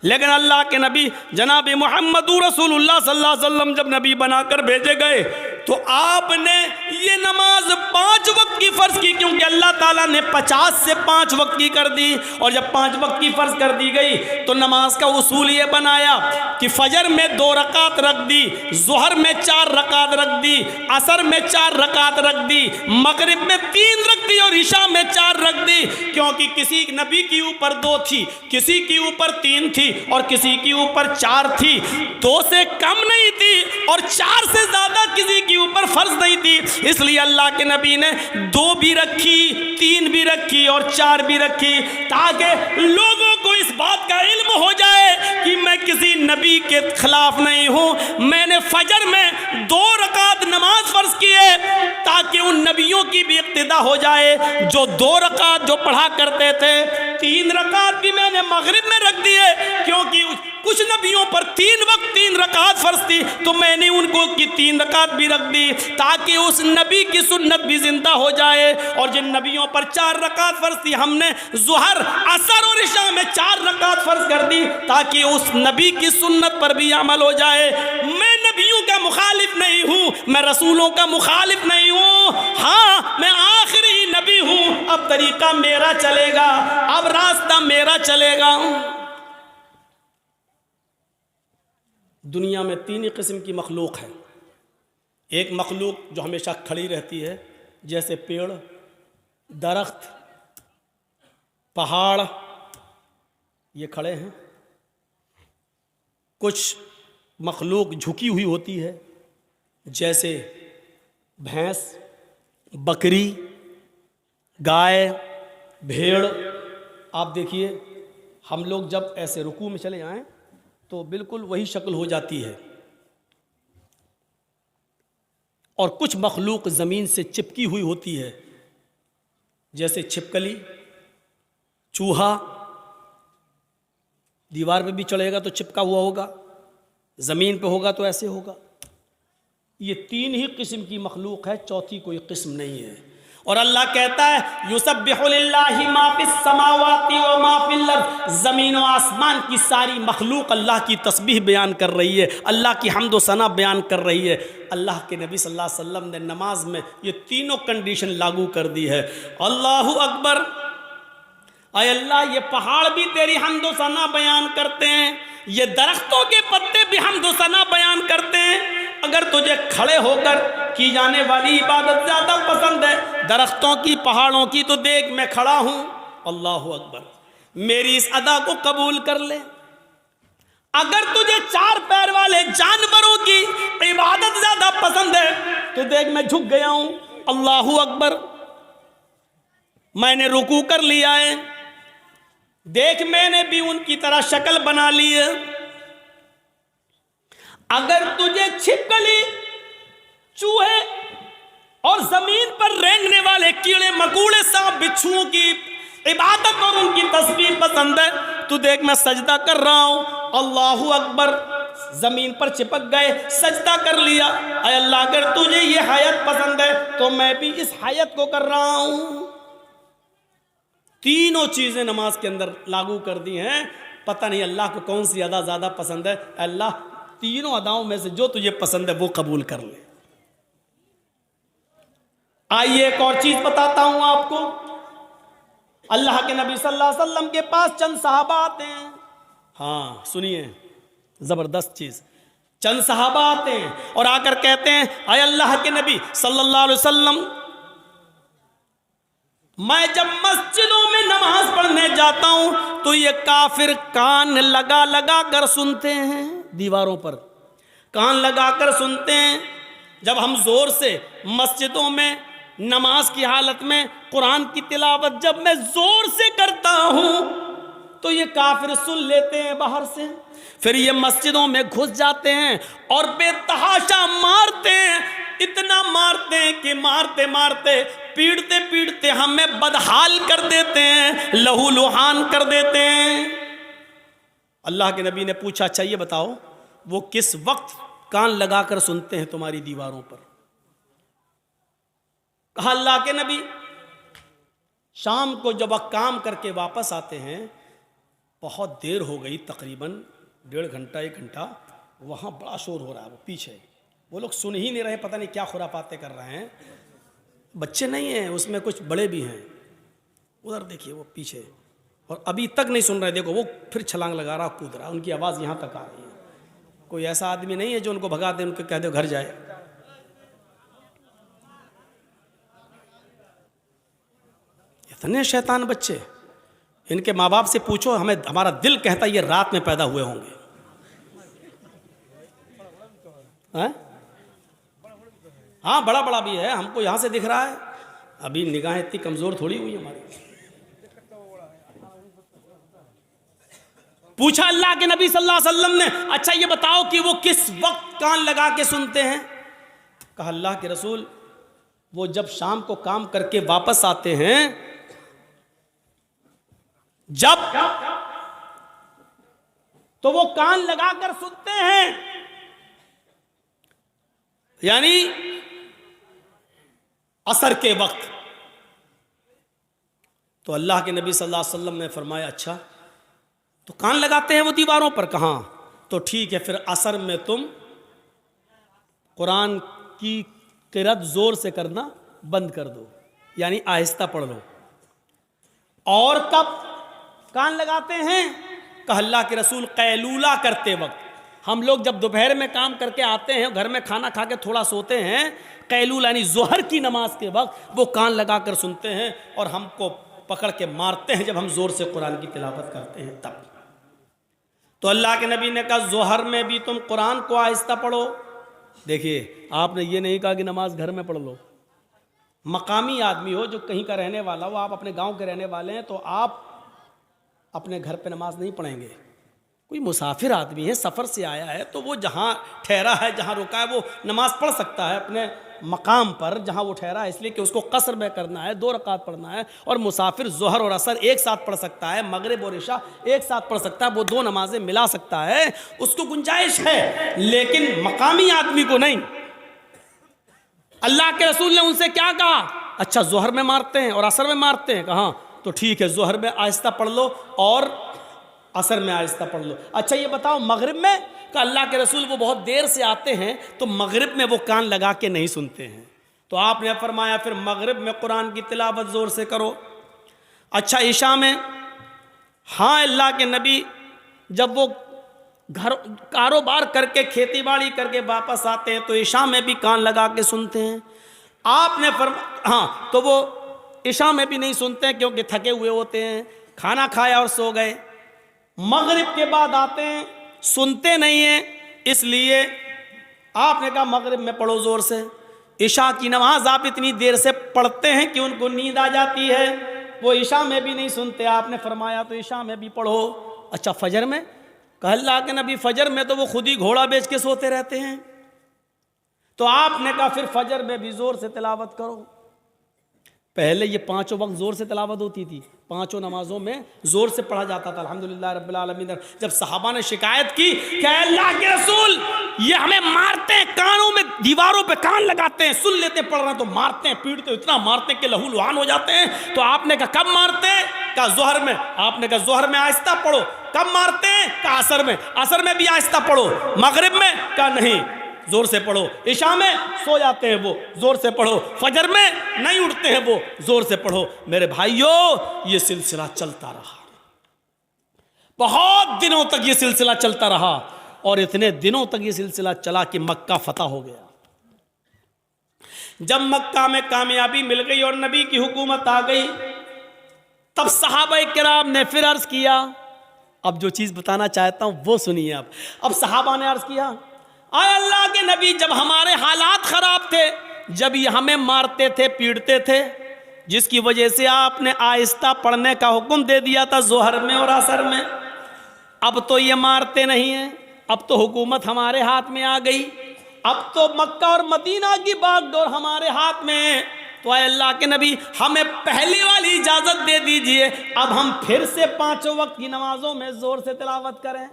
लेकिन अल्लाह के नबी जनाब मोहम्मद रसूलुल्लाह सल्लल्लाहु अलैहि वसल्लम जब नबी बनाकर भेजे गए तो आपने ये नमाज 5 वक्त की फ़र्ज की, क्योंकि अल्लाह ताला ने 50 से 5 वक्त की कर दी। और जब 5 वक्त की फ़र्ज कर दी गई तो नमाज का उसूल ये बनाया कि फजर में 2 रकात रख दी, ज़ोहर में 4 रकात रख दी, असर में 4 रकात रख दी, मगरिब में 3 रख दी और इशा में 4 रख दी। क्योंकि किसी नबी के ऊपर 2 थी, किसी के ऊपर 3 थी और किसी के ऊपर 4 थी। 2 से कम नहीं थी और 4 से ज़्यादा किसी के ऊपर फर्ज नहीं थी। इसलिए अल्लाह के नबी ने 2 भी रखी, 3 भी रखी और 4 भी रखी, ताकि लोगों को इस बात का इल्म हो जाए कि मैं किसी नबी के खिलाफ नहीं हूँ। मैंने फजर में 2 रकात नमाज फर्ज की है ताकि उन नबियों की भी इक्तिदा हो जाए जो 2 रकात जो पढ़ा करते थे। 3 रकात भी मैंने मगरिब में रख दिए, क्योंकि कुछ नबियों पर 3 वक्त 3 रकात फर्ज थी, तो मैंने उनको की 3 रकात भी रख दी ताकि उस नबी की सुन्नत भी जिंदा हो जाए। और जिन नबियों पर 4 रकात फर्ज थी हमने ज़ोहर, असर और इशा में 4 रकात फर्ज कर दी ताकि उस नबी की सुन्नत पर भी अमल हो जाए। मैं नबियों का मुखालिफ नहीं हूँ, मैं रसूलों का मुखालिफ नहीं हूँ। हाँ, मैं आखिरी नबी हूँ, अब तरीका मेरा चलेगा, अब रास्ता मेरा चलेगा। दुनिया में 3 ही किस्म की मखलूक है। एक मखलूक जो हमेशा खड़ी रहती है, जैसे पेड़, दरख्त, पहाड़, ये खड़े हैं। कुछ मखलूक झुकी हुई होती है, जैसे भैंस, बकरी, गाय, भेड़। आप देखिए, हम लोग जब ऐसे रुकू में चले जाएं तो बिल्कुल वही शक्ल हो जाती है। और कुछ मखलूक ज़मीन से चिपकी हुई होती है, जैसे छिपकली, चूहा। दीवार पे भी चढ़ेगा तो चिपका हुआ होगा, ज़मीन पे होगा तो ऐसे होगा। ये 3 ही किस्म की मखलूक है, चौथी कोई किस्म नहीं है। और अल्लाह कहता है युसब्बिहु लिल्लाहि मा फिस समावाति व मा फिल अर्द, ज़मीन व आसमान की सारी मखलूक अल्लाह की तस्बीह बयान कर रही है, अल्लाह की हम्द व सना बयान कर रही है। अल्लाह के नबी सल्लल्लाहु अलैहि वसल्लम ने नमाज में ये तीनों कंडीशन लागू कर दी है। अल्लाहु अकबर, आय अल्लाह, ये पहाड़ भी तेरी हम्द व सना बयान करते हैं, ये दरख्तों के पत्ते भी हम्द व सना बयान करते हैं। अगर तुझे खड़े होकर की जाने वाली इबादत ज़्यादा पसंद है दरख्तों की, पहाड़ों की, तो देख मैं खड़ा हूँ। अल्लाहु अकबर, मेरी इस अदा को कबूल कर ले। अगर तुझे 4 पैर वाले जानवरों की इबादत ज़्यादा पसंद है तो देख मैं झुक गया हूँ। अल्लाहु अकबर, मैंने रुकू कर लिया है, देख मैंने भी उनकी तरह शक्ल बना ली है। अगर तुझे छिपकली, चूहे और जमीन पर रेंगने वाले कीड़े मकोड़े, सांप, बिच्छुओं की इबादत और उनकी तस्वीर पसंद है तो देख मैं सजदा कर रहा हूं। अल्लाहु अकबर, जमीन पर चिपक गए, सजदा कर लिया। अय अल्लाह, अगर तुझे ये हयात पसंद है तो मैं भी इस हयात को कर रहा हूं। तीनों चीजें नमाज के अंदर लागू कर दी हैं। पता नहीं अल्लाह को कौन सी अदा ज्यादा पसंद है। अल्लाह, तीनों अदाओं में से जो तुझे पसंद है वो कबूल कर ले। आइए एक और चीज बताता हूं आपको। अल्लाह के नबी सल्लल्लाहु अलैहि वसल्लम के पास चंद सहाबा आते हैं। हाँ सुनिए, जबरदस्त चीज। चंद सहाबा आते हैं और आकर कहते हैं, अय अल्लाह के नबी सल्लल्लाहु अलैहि वसल्लम, मैं जब मस्जिदों में नमाज पढ़ने जाता हूं तो ये काफिर कान लगा लगा कर सुनते हैं, दीवारों पर कान लगा कर सुनते हैं। जब हम जोर से मस्जिदों में नमाज की हालत में कुरान की तिलावत जब मैं जोर से करता हूं तो ये काफिर सुन लेते हैं बाहर से, फिर ये मस्जिदों में घुस जाते हैं और बेतहाशा मारते हैं, इतना मारते हैं कि मारते मारते पीटते पीटते हमें बदहाल कर देते हैं, लहू लुहान कर देते हैं। अल्लाह के नबी ने पूछा, अच्छा ये बताओ वो किस वक्त कान लगाकर सुनते हैं तुम्हारी दीवारों पर? कहा अल्लाह के नबी, शाम को जब वह काम करके वापस आते हैं, बहुत देर हो गई, तकरीबन 1.5 घंटा 1 घंटा, वहाँ बड़ा शोर हो रहा है, वो पीछे वो लोग सुन ही नहीं रहे, पता नहीं क्या खुरापाते कर रहे हैं। बच्चे नहीं हैं उसमें, कुछ बड़े भी हैं। उधर देखिए वो पीछे, और अभी तक नहीं सुन रहे। देखो वो फिर छलांग लगा रहा, कूद रहा, उनकी आवाज़ यहाँ तक आ रही है। कोई ऐसा आदमी नहीं है जो उनको भगा दे, उनको कह दे घर जाए। इतने शैतान बच्चे, इनके माँ बाप से पूछो, हमें हमारा दिल कहता है ये रात में पैदा हुए होंगे। हाँ बड़ा बड़ा भी है, हमको यहाँ से दिख रहा है, अभी निगाहें इतनी कमजोर थोड़ी हुई हमारी। पूछा अल्लाह के नबी सल्लल्लाहु अलैहि वसल्लम ने, अच्छा ये बताओ कि वो किस वक्त कान लगा के सुनते हैं? कहा अल्लाह के रसूल, वो जब शाम को काम करके वापस आते हैं, जब तो वो कान लगाकर सुनते हैं, यानी असर के वक्त। तो अल्लाह के नबी सल्लल्लाहु अलैहि वसल्लम ने फरमाया, अच्छा तो कान लगाते हैं वो दीवारों पर? कहाँ? तो ठीक है, फिर असर में तुम कुरान की किरात जोर से करना बंद कर दो, यानी आहिस्ता पढ़ लो। और कब कान लगाते हैं? कहा अल्लाह के रसूल, कैलूला करते वक्त। हम लोग जब दोपहर में काम करके आते हैं, घर में खाना खा के थोड़ा सोते हैं, कैलूला यानी जोहर की नमाज के वक्त वो कान लगा कर सुनते हैं और हमको पकड़ के मारते हैं जब हम जोर से कुरान की तिलावत करते हैं तब। तो अल्लाह के नबी ने कहा जोहर में भी तुम कुरान को आहिस्ता पढ़ो। देखिए आपने ये नहीं कहा कि नमाज घर में पढ़ लो। मकामी आदमी हो, जो कहीं का रहने वाला हो, आप अपने गांव के रहने वाले हैं, तो आप अपने घर पे नमाज नहीं पढ़ेंगे। कोई मुसाफिर आदमी है, सफ़र से आया है, तो वो जहाँ ठहरा है, जहाँ रुका है, वो नमाज पढ़ सकता है अपने मकाम पर जहाँ वो ठहरा है, इसलिए कि उसको कसर में करना है, 2 रकात पढ़ना है। और मुसाफिर जोहर और असर एक साथ पढ़ सकता है, मगरिब और इशा एक साथ पढ़ सकता है, वो 2 नमाजें मिला सकता है, उसको गुंजाइश है, लेकिन मकामी आदमी को नहीं। अल्लाह के रसूल ने उनसे क्या कहा? अच्छा जोहर में मारते हैं और असर में मारते हैं? कहा तो ठीक है, जोहर में आहिस्ता पढ़ लो और असर में आहिस्ता पढ़ लो। अच्छा ये बताओ मगरिब में? का अल्लाह के रसूल वो बहुत देर से आते हैं, तो मगरिब में वो कान लगा के नहीं सुनते हैं। तो आपने फरमाया फिर मगरिब में कुरान की तिलावत ज़ोर से करो। अच्छा इशा में? हाँ अल्लाह के नबी जब वो घर कारोबार करके खेती बाड़ी करके वापस आते हैं तो इशा में भी कान लगा के सुनते हैं। आपने हाँ तो वो इशा में भी नहीं सुनते हैं क्योंकि थके हुए होते हैं, खाना खाया और सो गए। मगरिब के बाद आते हैं, सुनते नहीं हैं, इसलिए आपने कहा मगरिब में पढ़ो ज़ोर से। इशा की नमाज आप इतनी देर से पढ़ते हैं कि उनको नींद आ जाती है, वो इशा में भी नहीं सुनते। आपने फरमाया तो इशा में भी पढ़ो। अच्छा फजर में? कहा अल्लाह के नबी फजर में तो वो खुद ही घोड़ा बेच के सोते रहते हैं। तो आपने कहा फिर फजर में भी ज़ोर से तिलावत करो। पहले ये 5 वक्त ज़ोर से तिलावत होती थी, 5 नमाजों में ज़ोर से पढ़ा जाता था अल्हम्दुलिल्लाह रब्बिल आलमीन। जब सहाबा ने शिकायत की कि अल्लाह के रसूल ये हमें मारते हैं, कानों में दीवारों पे कान लगाते हैं, सुन लेते पढ़ रहे हैं तो मारते हैं, पीटते इतना मारते हैं कि लहू लुहान हो जाते हैं। तो आपने कहा कब मारते हैं? कहा जोहर में। आपने कहा जोहर में आहिस्ता पढ़ो। कब मारते हैं? कहा असर में। असर में भी आहिस्ता पढ़ो। मगरिब में? कहा नहीं जोर से पढ़ो। इशा में सो जाते हैं वो, जोर से पढ़ो। फजर में नहीं उठते हैं वो, जोर से पढ़ो। मेरे भाइयों ये सिलसिला चलता रहा, बहुत दिनों तक ये सिलसिला चलता रहा। और इतने दिनों तक ये सिलसिला चला कि मक्का फतह हो गया। जब मक्का में कामयाबी मिल गई और नबी की हुकूमत आ गई, तब सहाबा किराम ने फिर अर्ज किया। अब जो चीज़ बताना चाहता हूँ वो सुनिए। अब सहाबा ने अर्ज किया, आए अल्लाह के नबी, जब हमारे हालात ख़राब थे, जब ये हमें मारते थे, पीटते थे, जिसकी वजह से आपने आहिस्ता पढ़ने का हुक्म दे दिया था ज़ोहर में और असर में, अब तो ये मारते नहीं हैं, अब तो हुकूमत हमारे हाथ में आ गई, अब तो मक्का और मदीना की बागडोर हमारे हाथ में है, तो आए अल्लाह के नबी हमें पहली वाली इजाज़त दे दीजिए, अब हम फिर से 5 वक्त की नमाजों में ज़ोर से तिलावत करें।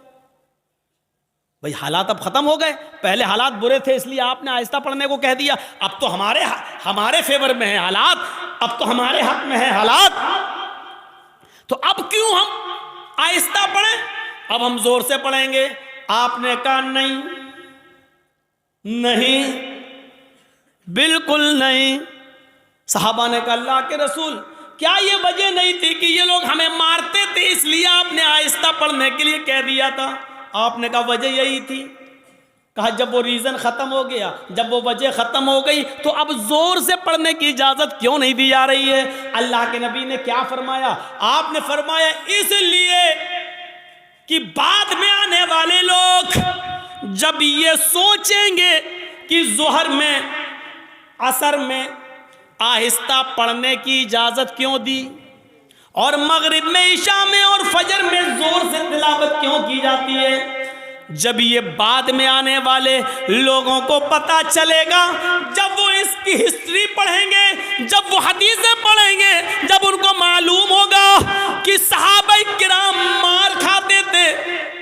भाई हालात अब ख़त्म हो गए, पहले हालात बुरे थे इसलिए आपने आहिस्ता पढ़ने को कह दिया, अब तो हमारे फेवर में है हालात, अब तो हमारे हक में है हालात, तो अब क्यों हम आहिस्ता पढ़ें, अब हम जोर से पढ़ेंगे। आपने कहा नहीं, बिल्कुल नहीं। सहाबा ने कहा अल्लाह के रसूल, क्या ये वजह नहीं थी कि ये लोग हमें मारते थे इसलिए आपने आहिस्ता पढ़ने के लिए कह दिया था? आपने कहा वजह यही थी। कहा जब वो रीज़न ख़त्म हो गया, जब वो वजह ख़त्म हो गई, तो अब ज़ोर से पढ़ने की इजाज़त क्यों नहीं दी जा रही है? अल्लाह के नबी ने क्या फरमाया? आपने फरमाया इसलिए कि बाद में आने वाले लोग जब ये सोचेंगे कि ज़ोहर में, असर में आहिस्ता पढ़ने की इजाज़त क्यों दी, और मगरिब में, इशा में और फजर में ज़ोर से तिलावत क्यों की जाती है, जब ये बाद में आने वाले लोगों को पता चलेगा, जब वो इसकी हिस्ट्री पढ़ेंगे, जब वो हदीसें पढ़ेंगे, जब उनको मालूम होगा कि सहाबा किराम मार खाते थे,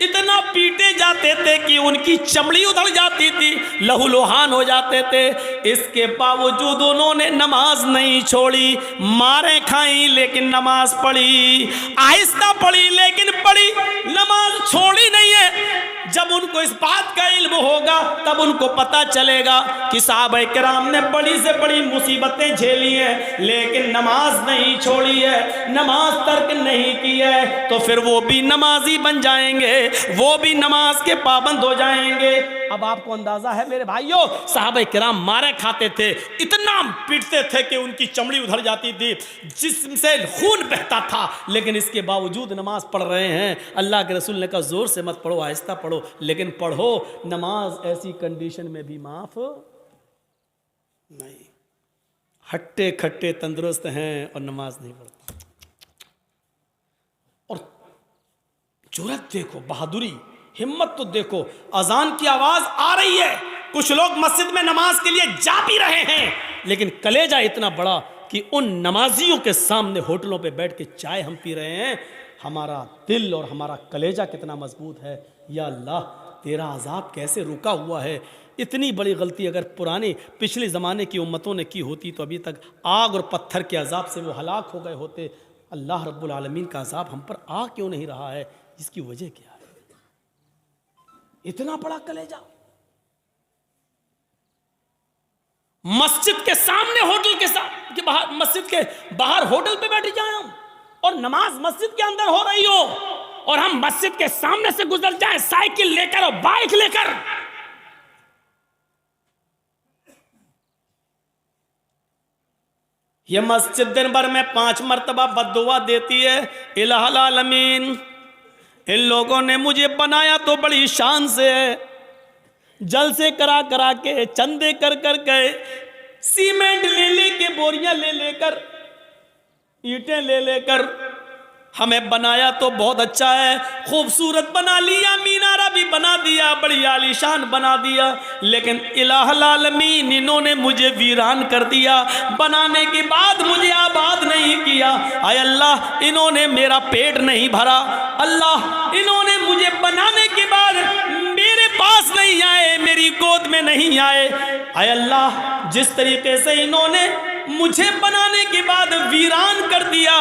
इतना पीटे जाते थे कि उनकी चमड़ी उधड़ जाती थी, लहूलुहान हो जाते थे, इसके बावजूद उन्होंने नमाज नहीं छोड़ी, मारें खाई लेकिन नमाज पढ़ी, आहिस्ता पढ़ी लेकिन पढ़ी, नमाज छोड़ी नहीं है। जब उनको इस बात का इल्म होगा तब उनको पता चलेगा कि सहाबा किराम ने बड़ी से बड़ी मुसीबतें झेली हैं लेकिन नमाज नहीं छोड़ी है, नमाज तर्क नहीं की है, तो फिर वो भी नमाजी बन जाएंगे, वो भी नमाज के पाबंद हो जाएंगे। अब आपको अंदाजा है मेरे भाइयों, सहाबा किराम मारे खाते थे, इतना पीटते थे कि उनकी चमड़ी उधड़ जाती थी, जिस्म से खून बहता था, लेकिन इसके बावजूद नमाज पढ़ रहे हैं। अल्लाह के रसूल ने कहा जोर से मत पढ़ो, आहिस्ता पढ़ो, लेकिन पढ़ो। नमाज ऐसी कंडीशन में भी माफ नहीं। हट्टे खट्टे तंदुरुस्त हैं और नमाज नहीं पढ़ते। और जुर्रत देखो, बहादुरी, हिम्मत तो देखो। अजान की आवाज आ रही है, कुछ लोग मस्जिद में नमाज के लिए जा भी रहे हैं, लेकिन कलेजा इतना बड़ा कि उन नमाजियों के सामने होटलों पे बैठ के चाय हम पी रहे हैं। हमारा दिल और हमारा कलेजा कितना मजबूत है। या अल्लाह, तेरा अजाब कैसे रुका हुआ है। इतनी बड़ी गलती अगर पुराने पिछले ज़माने की उम्मतों ने की होती तो अभी तक आग और पत्थर के अजाब से वो हलाक हो गए होते। अल्लाह रब्बुल आलमीन का अजाब हम पर आ क्यों नहीं रहा है? इसकी वजह क्या है? इतना बड़ा कलेजा। मस्जिद के सामने होटल के बाहर, मस्जिद के बाहर होटल पे बैठ जाए हम, और नमाज मस्जिद के अंदर हो रही हो, और हम मस्जिद के सामने से गुजर जाएं साइकिल लेकर और बाइक लेकर। ये मस्जिद दिन भर में 5 मरतबा बद्दुआ देती है, इलाहुल आलमीन इन लोगों ने मुझे बनाया तो बड़ी शान से है, जल से करा करा के, चंदे कर कर गए, सीमेंट ले लेके, बोरियां ले लेकर, ईंटें ले लेकर हमें बनाया तो बहुत अच्छा है, खूबसूरत बना लिया, मीनारा भी बना दिया, बड़ी आलीशान बना दिया, लेकिन इलाहुल आलमीन इन्होंने मुझे वीरान कर दिया। बनाने के बाद मुझे आबाद नहीं किया। आय अल्लाह, इन्होंने मेरा पेट नहीं भरा। अल्लाह, इन्होंने मुझे बनाने के बाद मेरे पास नहीं आए, मेरी गोद में नहीं आए। आय अल्लाह, जिस तरीके से इन्होंने मुझे बनाने के बाद वीरान कर दिया,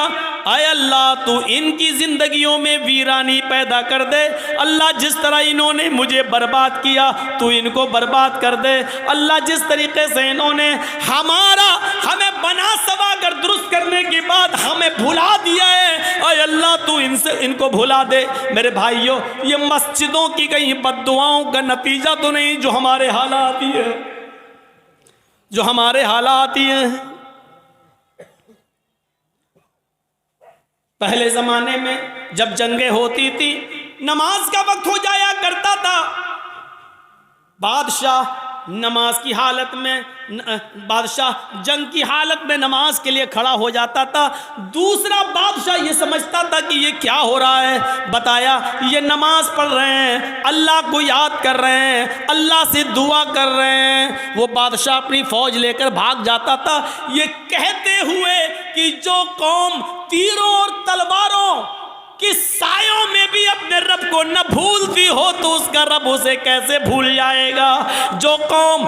आय अल्लाह तू इनकी जिंदगियों में वीरानी पैदा कर दे। अल्लाह, जिस तरह इन्होंने मुझे बर्बाद किया तू इनको बर्बाद कर दे। अल्लाह, जिस तरीके से इन्होंने हमें बना सवा कर दुरुस्त करने के बाद हमें भुला दिया है, अय अल्लाह तू इनको भुला दे। मेरे भाइयों, ये मस्जिदों की कहीं बद्दुआओं का नतीजा तो नहीं जो हमारे हालात ही है, जो हमारे हालात ही हैं। पहले जमाने में जब जंगें होती थी, नमाज का वक्त हो जाया करता था, बादशाह नमाज की हालत में, बादशाह जंग की हालत में नमाज के लिए खड़ा हो जाता था। दूसरा बादशाह ये समझता था कि ये क्या हो रहा है, बताया ये नमाज पढ़ रहे हैं, अल्लाह को याद कर रहे हैं, अल्लाह से दुआ कर रहे हैं। वो बादशाह अपनी फौज लेकर भाग जाता था, ये कहते हुए कि जो कौम तीरों और तलवारों कि सायों में भी अपने रब को न भूलती हो तो उसका रब उसे कैसे भूल जाएगा। जो कौम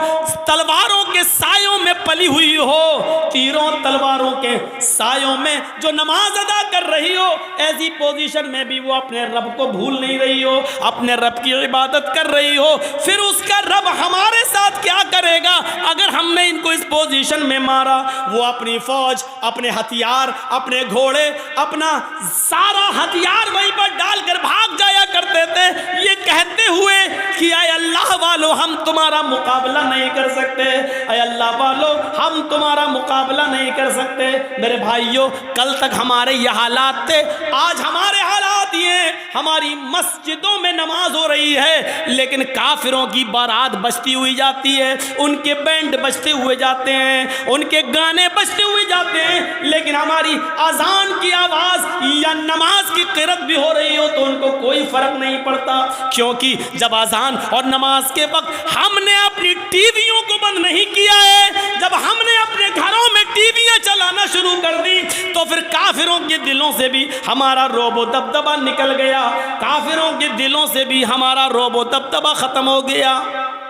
तलवारों के सायों में पली हुई हो, तीरों तलवारों के सायों में जो नमाज अदा कर रही हो, ऐसी पोजीशन में भी वो अपने रब को भूल नहीं रही हो, अपने रब की इबादत कर रही हो, फिर उसका रब हमारे साथ क्या करेगा अगर हमने इनको इस पोजीशन में मारा। वो अपनी फौज, अपने हथियार, अपने घोड़े, अपना सारा हथियार वहीं पर डालकर भाग जाया करते थे, ये कहते हुए कि आय अल्लाह वालों हम तुम्हारा मुकाबला नहीं कर सकते, आय अल्लाह वालों हम तुम्हारा मुकाबला नहीं कर सकते। मेरे भाइयों, कल तक हमारे ये हालात थे, आज हमारे हालात ये, हमारी मस्जिदों में नमाज हो रही है लेकिन काफिरों की बारात बजती हुई जाती है, उनके बैंड बजते हुए जाते हैं, उनके गाने बजते हुए जाते हैं, लेकिन हमारी अजान की आवाज या नमाज की किरत भी हो रही हो तो उनको कोई फर्क नहीं पड़ता। क्योंकि जब अजान और नमाज के वक्त हमने अपनी टीवियों को बंद नहीं किया है, जब हमने अपने घरों में टीवियां चलाना शुरू कर दी तो फिर काफिरों के दिलों से भी हमारा रोबो दबदबा निकल गया, काफिरों के दिलों से भी हमारा रोबो दबदबा खत्म हो गया।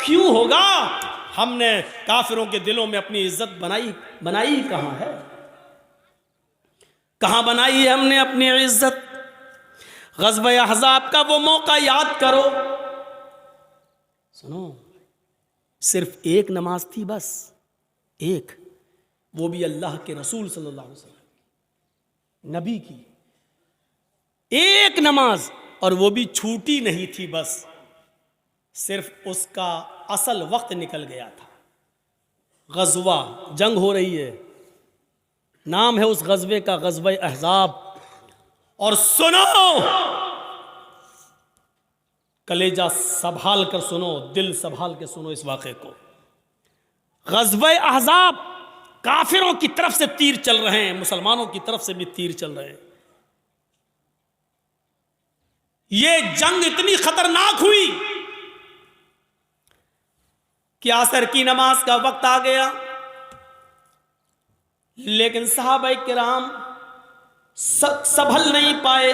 क्यों होगा? हमने काफिरों के दिलों में अपनी इज्जत बनाई कहां है? कहां बनाई है हमने अपनी इज्जत? ग़ज़वे अहज़ाब का वो मौका याद करो। सुनो, सिर्फ एक नमाज थी, बस एक, वो भी अल्लाह के रसूल सल्लल्लाहु अलैहि वसल्लम नबी की एक नमाज, और वो भी छूटी नहीं थी, बस सिर्फ उसका असल वक्त निकल गया था। ग़ज़वा, जंग हो रही है, नाम है उस ग़ज़वे का ग़ज़वे अहज़ाब। और सुनो, कलेजा संभाल कर सुनो, दिल संभाल के सुनो इस वाक़े को। ग़ज़वे अहज़ाब, काफिरों की तरफ से तीर चल रहे हैं, मुसलमानों की तरफ से भी तीर चल रहे हैं। ये जंग इतनी खतरनाक हुई कि असर की नमाज का वक्त आ गया, लेकिन सहाबाए किराम संभल नहीं पाए।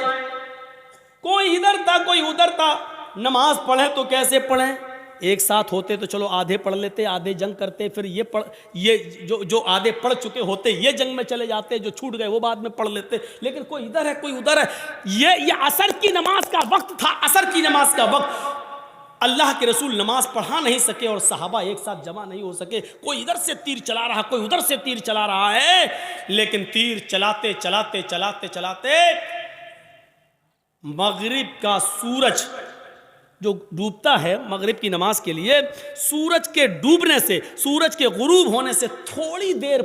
कोई इधर था, कोई उधर था। नमाज पढ़े तो कैसे पढ़ें? एक साथ होते तो चलो आधे पढ़ लेते, आधे जंग करते, फिर ये जो आधे पढ़ चुके होते ये जंग में चले जाते, जो छूट गए वो बाद में पढ़ लेते। लेकिन कोई इधर है, कोई उधर है। ये असर की नमाज का वक्त था, असर की नमाज का वक्त। अल्लाह के रसूल नमाज पढ़ा नहीं सके और सहाबा एक साथ जमा नहीं हो सके। कोई इधर से तीर चला रहा, कोई उधर से तीर चला रहा है, लेकिन तीर चलाते चलाते चलाते चलाते मगरिब का सूरज जो डूबता है, मगरिब की नमाज के लिए सूरज के डूबने से, सूरज के गुरूब होने से थोड़ी देर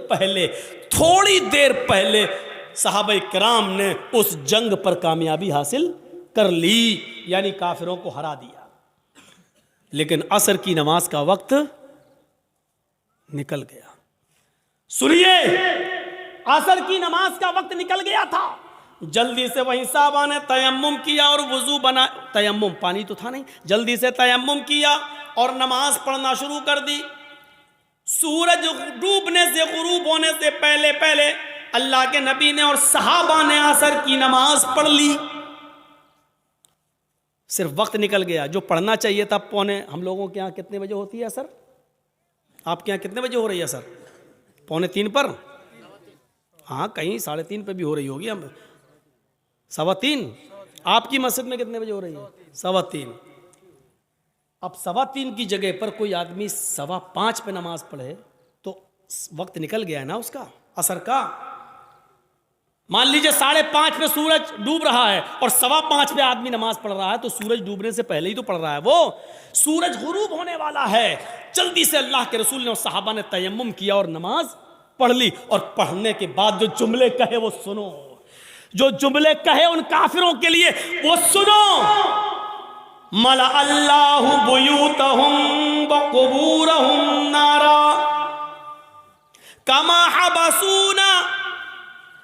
पहले सहाबा किराम ने उस जंग पर कामयाबी हासिल कर ली, यानी काफिरों को हरा दिया। लेकिन असर की नमाज का वक्त निकल गया। सुनिए, असर की नमाज का वक्त निकल गया था। जल्दी से वहीं साहबा ने तयम्मुम किया और वुजू बना, तयम्मुम पानी तो था नहीं, जल्दी से तयम्मुम किया और नमाज पढ़ना शुरू कर दी। सूरज डूबने से, गुरूब होने से पहले पहले अल्लाह के नबी ने और सहाबा ने असर की नमाज पढ़ ली। सिर्फ वक्त निकल गया। जो पढ़ना चाहिए था पौने, हम लोगों के यहाँ कितने बजे होती है असर? आपके यहाँ कितने बजे हो रही है असर? 2:45 पर? हाँ, कहीं 3:30 पे भी हो रही होगी। हम 3:15। आपकी मस्जिद में कितने बजे हो रही है? 3:15। अब 3:15 की जगह पर कोई आदमी 5:15 पे नमाज पढ़े तो वक्त निकल गया है ना उसका। असर का। मान लीजिए 5:30 पे सूरज डूब रहा है और 5:15 पे आदमी नमाज पढ़ रहा है, तो सूरज डूबने से पहले ही तो पढ़ रहा है वो। सूरज गुरूब होने वाला है, जल्दी से अल्लाह के रसूल ने और सहाबा ने तयम्मुम किया और नमाज पढ़ ली। और पढ़ने के बाद जो जुमले कहे वो सुनो, जो जुमले कहे उन काफिरों के लिए वो सुनो। मला अल्लाहु बुयूतहुम व कुबूरहुम नारा कमा हबसूना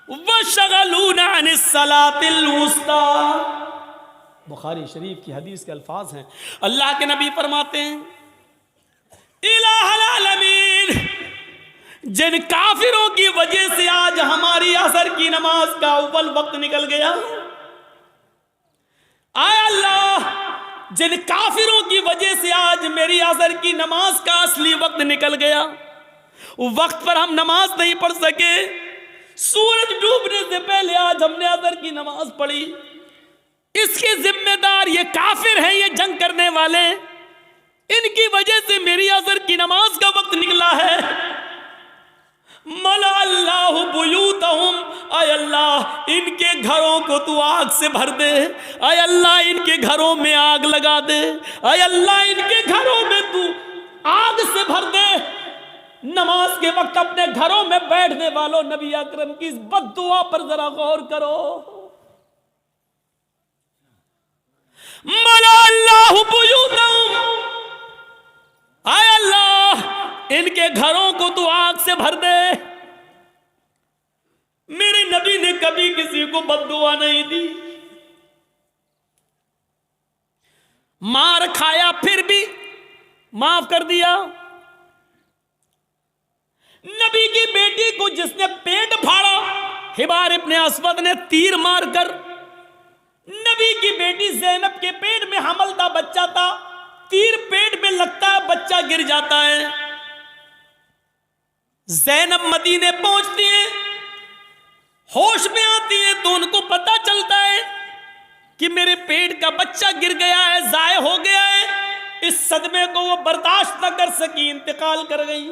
वशगलूना अनिस सलातिल वुस्ता। बुखारी शरीफ की हदीस के अल्फाज हैं। अल्लाह के नबी फरमाते हैं, इलाहुल आलमीन, जिन काफिरों की वजह से आज हमारी असर की नमाज का अव्वल वक्त निकल गया, आय अल्लाह, जिन काफिरों की वजह से आज मेरी असर की नमाज का असली वक्त निकल गया, वक्त पर हम नमाज नहीं पढ़ सके, सूरज डूबने से पहले आज हमने असर की नमाज पढ़ी, इसके जिम्मेदार ये काफिर हैं, ये जंग करने वाले, इनकी वजह से मेरी असर की नमाज का वक्त निकला है। मला अल्लाहु बुयूतहुम, आय अल्लाह इनके घरों को तू आग से भर दे, आय अल्लाह इनके घरों में आग लगा दे, आय अल्लाह इनके घरों में तू आग से भर दे। नमाज के वक्त अपने घरों में बैठने वालों, नबी अकरम की इस बद्दुआ पर जरा गौर करो। मला अल्लाहु बुयूतहुम, आय अल्लाह इनके घरों को तू आग से भर दे। मेरे नबी ने कभी किसी को बद्दुआ नहीं दी, मार खाया फिर भी माफ कर दिया। नबी की बेटी को जिसने पेट फाड़ा, हिबार इब्ने अस्वद ने तीर मारकर, नबी की बेटी ज़ैनब के पेट में हमल था, बच्चा था, तीर पेट में लगता है, बच्चा गिर जाता है। ज़ैनब मदीने पहुंचती है, होश में आती है तो उनको पता चलता है कि मेरे पेट का बच्चा गिर गया है, जाय हो गया है। इस सदमे को वो बर्दाश्त न कर सकी, इंतकाल कर गई।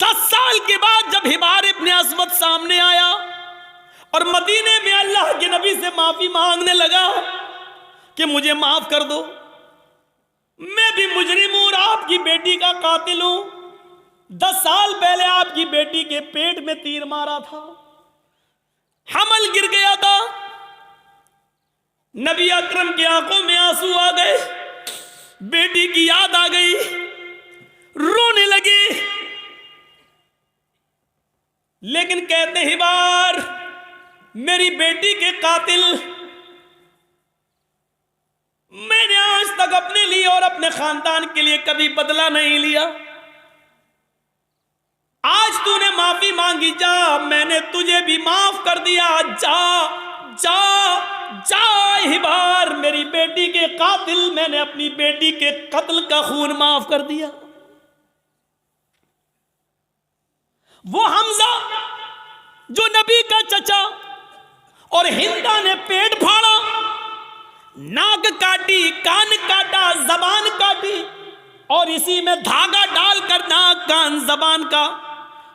10 साल के बाद जब हिबार इब्ने अस्वद सामने आया और मदीने में अल्लाह के नबी से माफी मांगने लगा कि मुझे माफ कर दो, मैं भी मुजरिम हूं और आपकी बेटी का कातिल हूं। 10 साल पहले आपकी बेटी के पेट में तीर मारा था, हमल गिर गया था। नबी अकरम की आंखों में आंसू आ गए, बेटी की याद आ गई, रोने लगे। लेकिन कहते हिबार, मेरी बेटी के कातिल, मैंने आज तक अपने लिए और अपने खानदान के लिए कभी बदला नहीं लिया। आज तूने माफी मांगी, जा, मैंने तुझे भी माफ कर दिया, जा जा जा हिबार, मेरी बेटी के कातिल, मैंने अपनी बेटी के कत्ल का खून माफ कर दिया। वो हमजा जो नबी का चचा, और हिंदा ने पेट फाड़ा, नाक काटी, कान काटा, जबान काटी, और इसी में धागा डालकर नाक, कान, जबान का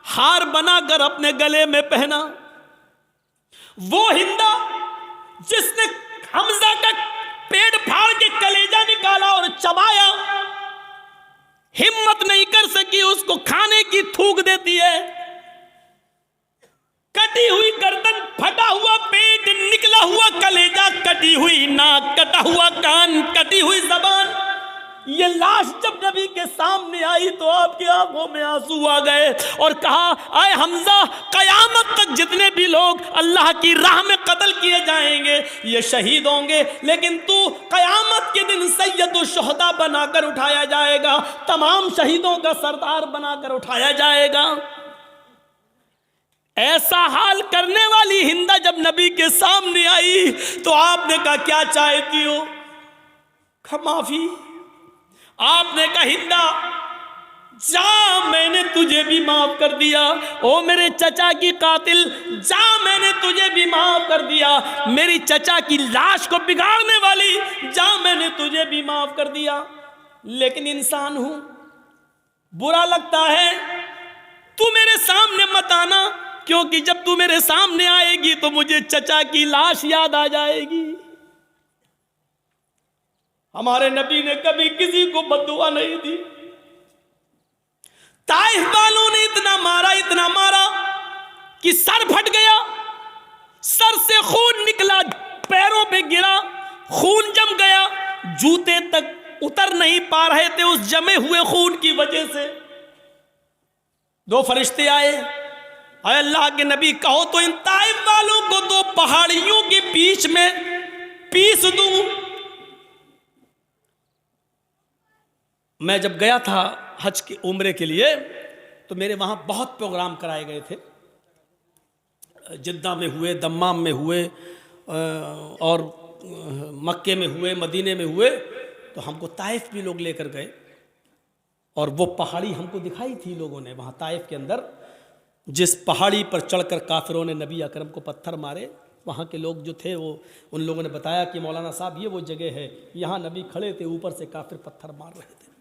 हार बनाकर अपने गले में पहना। वो हिंदा जिसने हमजा का पेट फाड़ के कलेजा निकाला और चबाया, हिम्मत नहीं कर सकी उसको खाने की, थूक देती है। कटी हुई गर्दन, फटा हुआ पेट, निकला हुआ कलेजा, कटी हुई नाक, कटा हुआ कान, कटी हुई जबान। ये लाश जब नबी के सामने आई तो आपकी आंखों में आंसू आ गए और कहा, आए हमजा, कयामत तक जितने भी लोग अल्लाह की राह में कत्ल किए जाएंगे ये शहीद होंगे, लेकिन तू कयामत के दिन सैयदुल शुहदा बनाकर उठाया जाएगा, तमाम शहीदों का सरदार बनाकर उठाया जाएगा। ऐसा हाल करने वाली हिंदा जब नबी के सामने आई तो आपने कहा, क्या चाहती हो? माफी। आपने कहा, हिंदा जा, मैंने तुझे भी माफ कर दिया। ओ मेरे चचा की कातिल, जा, मैंने तुझे भी माफ कर दिया। मेरी चचा की लाश को बिगाड़ने वाली, जा, मैंने तुझे भी माफ कर दिया। लेकिन इंसान हूं, बुरा लगता है, तू मेरे सामने मत आना, क्योंकि जब तू मेरे सामने आएगी तो मुझे चचा की लाश याद आ जाएगी। हमारे नबी ने कभी किसी को बद्दुआ नहीं दी। ताइफ वालों ने इतना मारा कि सर फट गया, सर से खून निकला, पैरों पे गिरा, खून जम गया, जूते तक उतर नहीं पा रहे थे उस जमे हुए खून की वजह से। दो फरिश्ते आए, अरे अल्लाह के नबी कहो तो इन ताइफ वालों को दो पहाड़ियों के बीच में पीस दूं। मैं जब गया था हज के उम्रे के लिए तो मेरे वहाँ बहुत प्रोग्राम कराए गए थे। जिद्दा में हुए, दम्माम में हुए और मक्के में हुए, मदीने में हुए, तो हमको ताइफ भी लोग लेकर गए और वो पहाड़ी हमको दिखाई थी लोगों ने वहाँ ताइफ के अंदर, जिस पहाड़ी पर चढ़कर काफिरों ने नबी अकरम को पत्थर मारे। वहाँ के लोग जो थे वो उन लोगों ने बताया कि मौलाना साहब ये वो जगह है, यहाँ नबी खड़े थे, ऊपर से काफिर पत्थर मार रहे थे।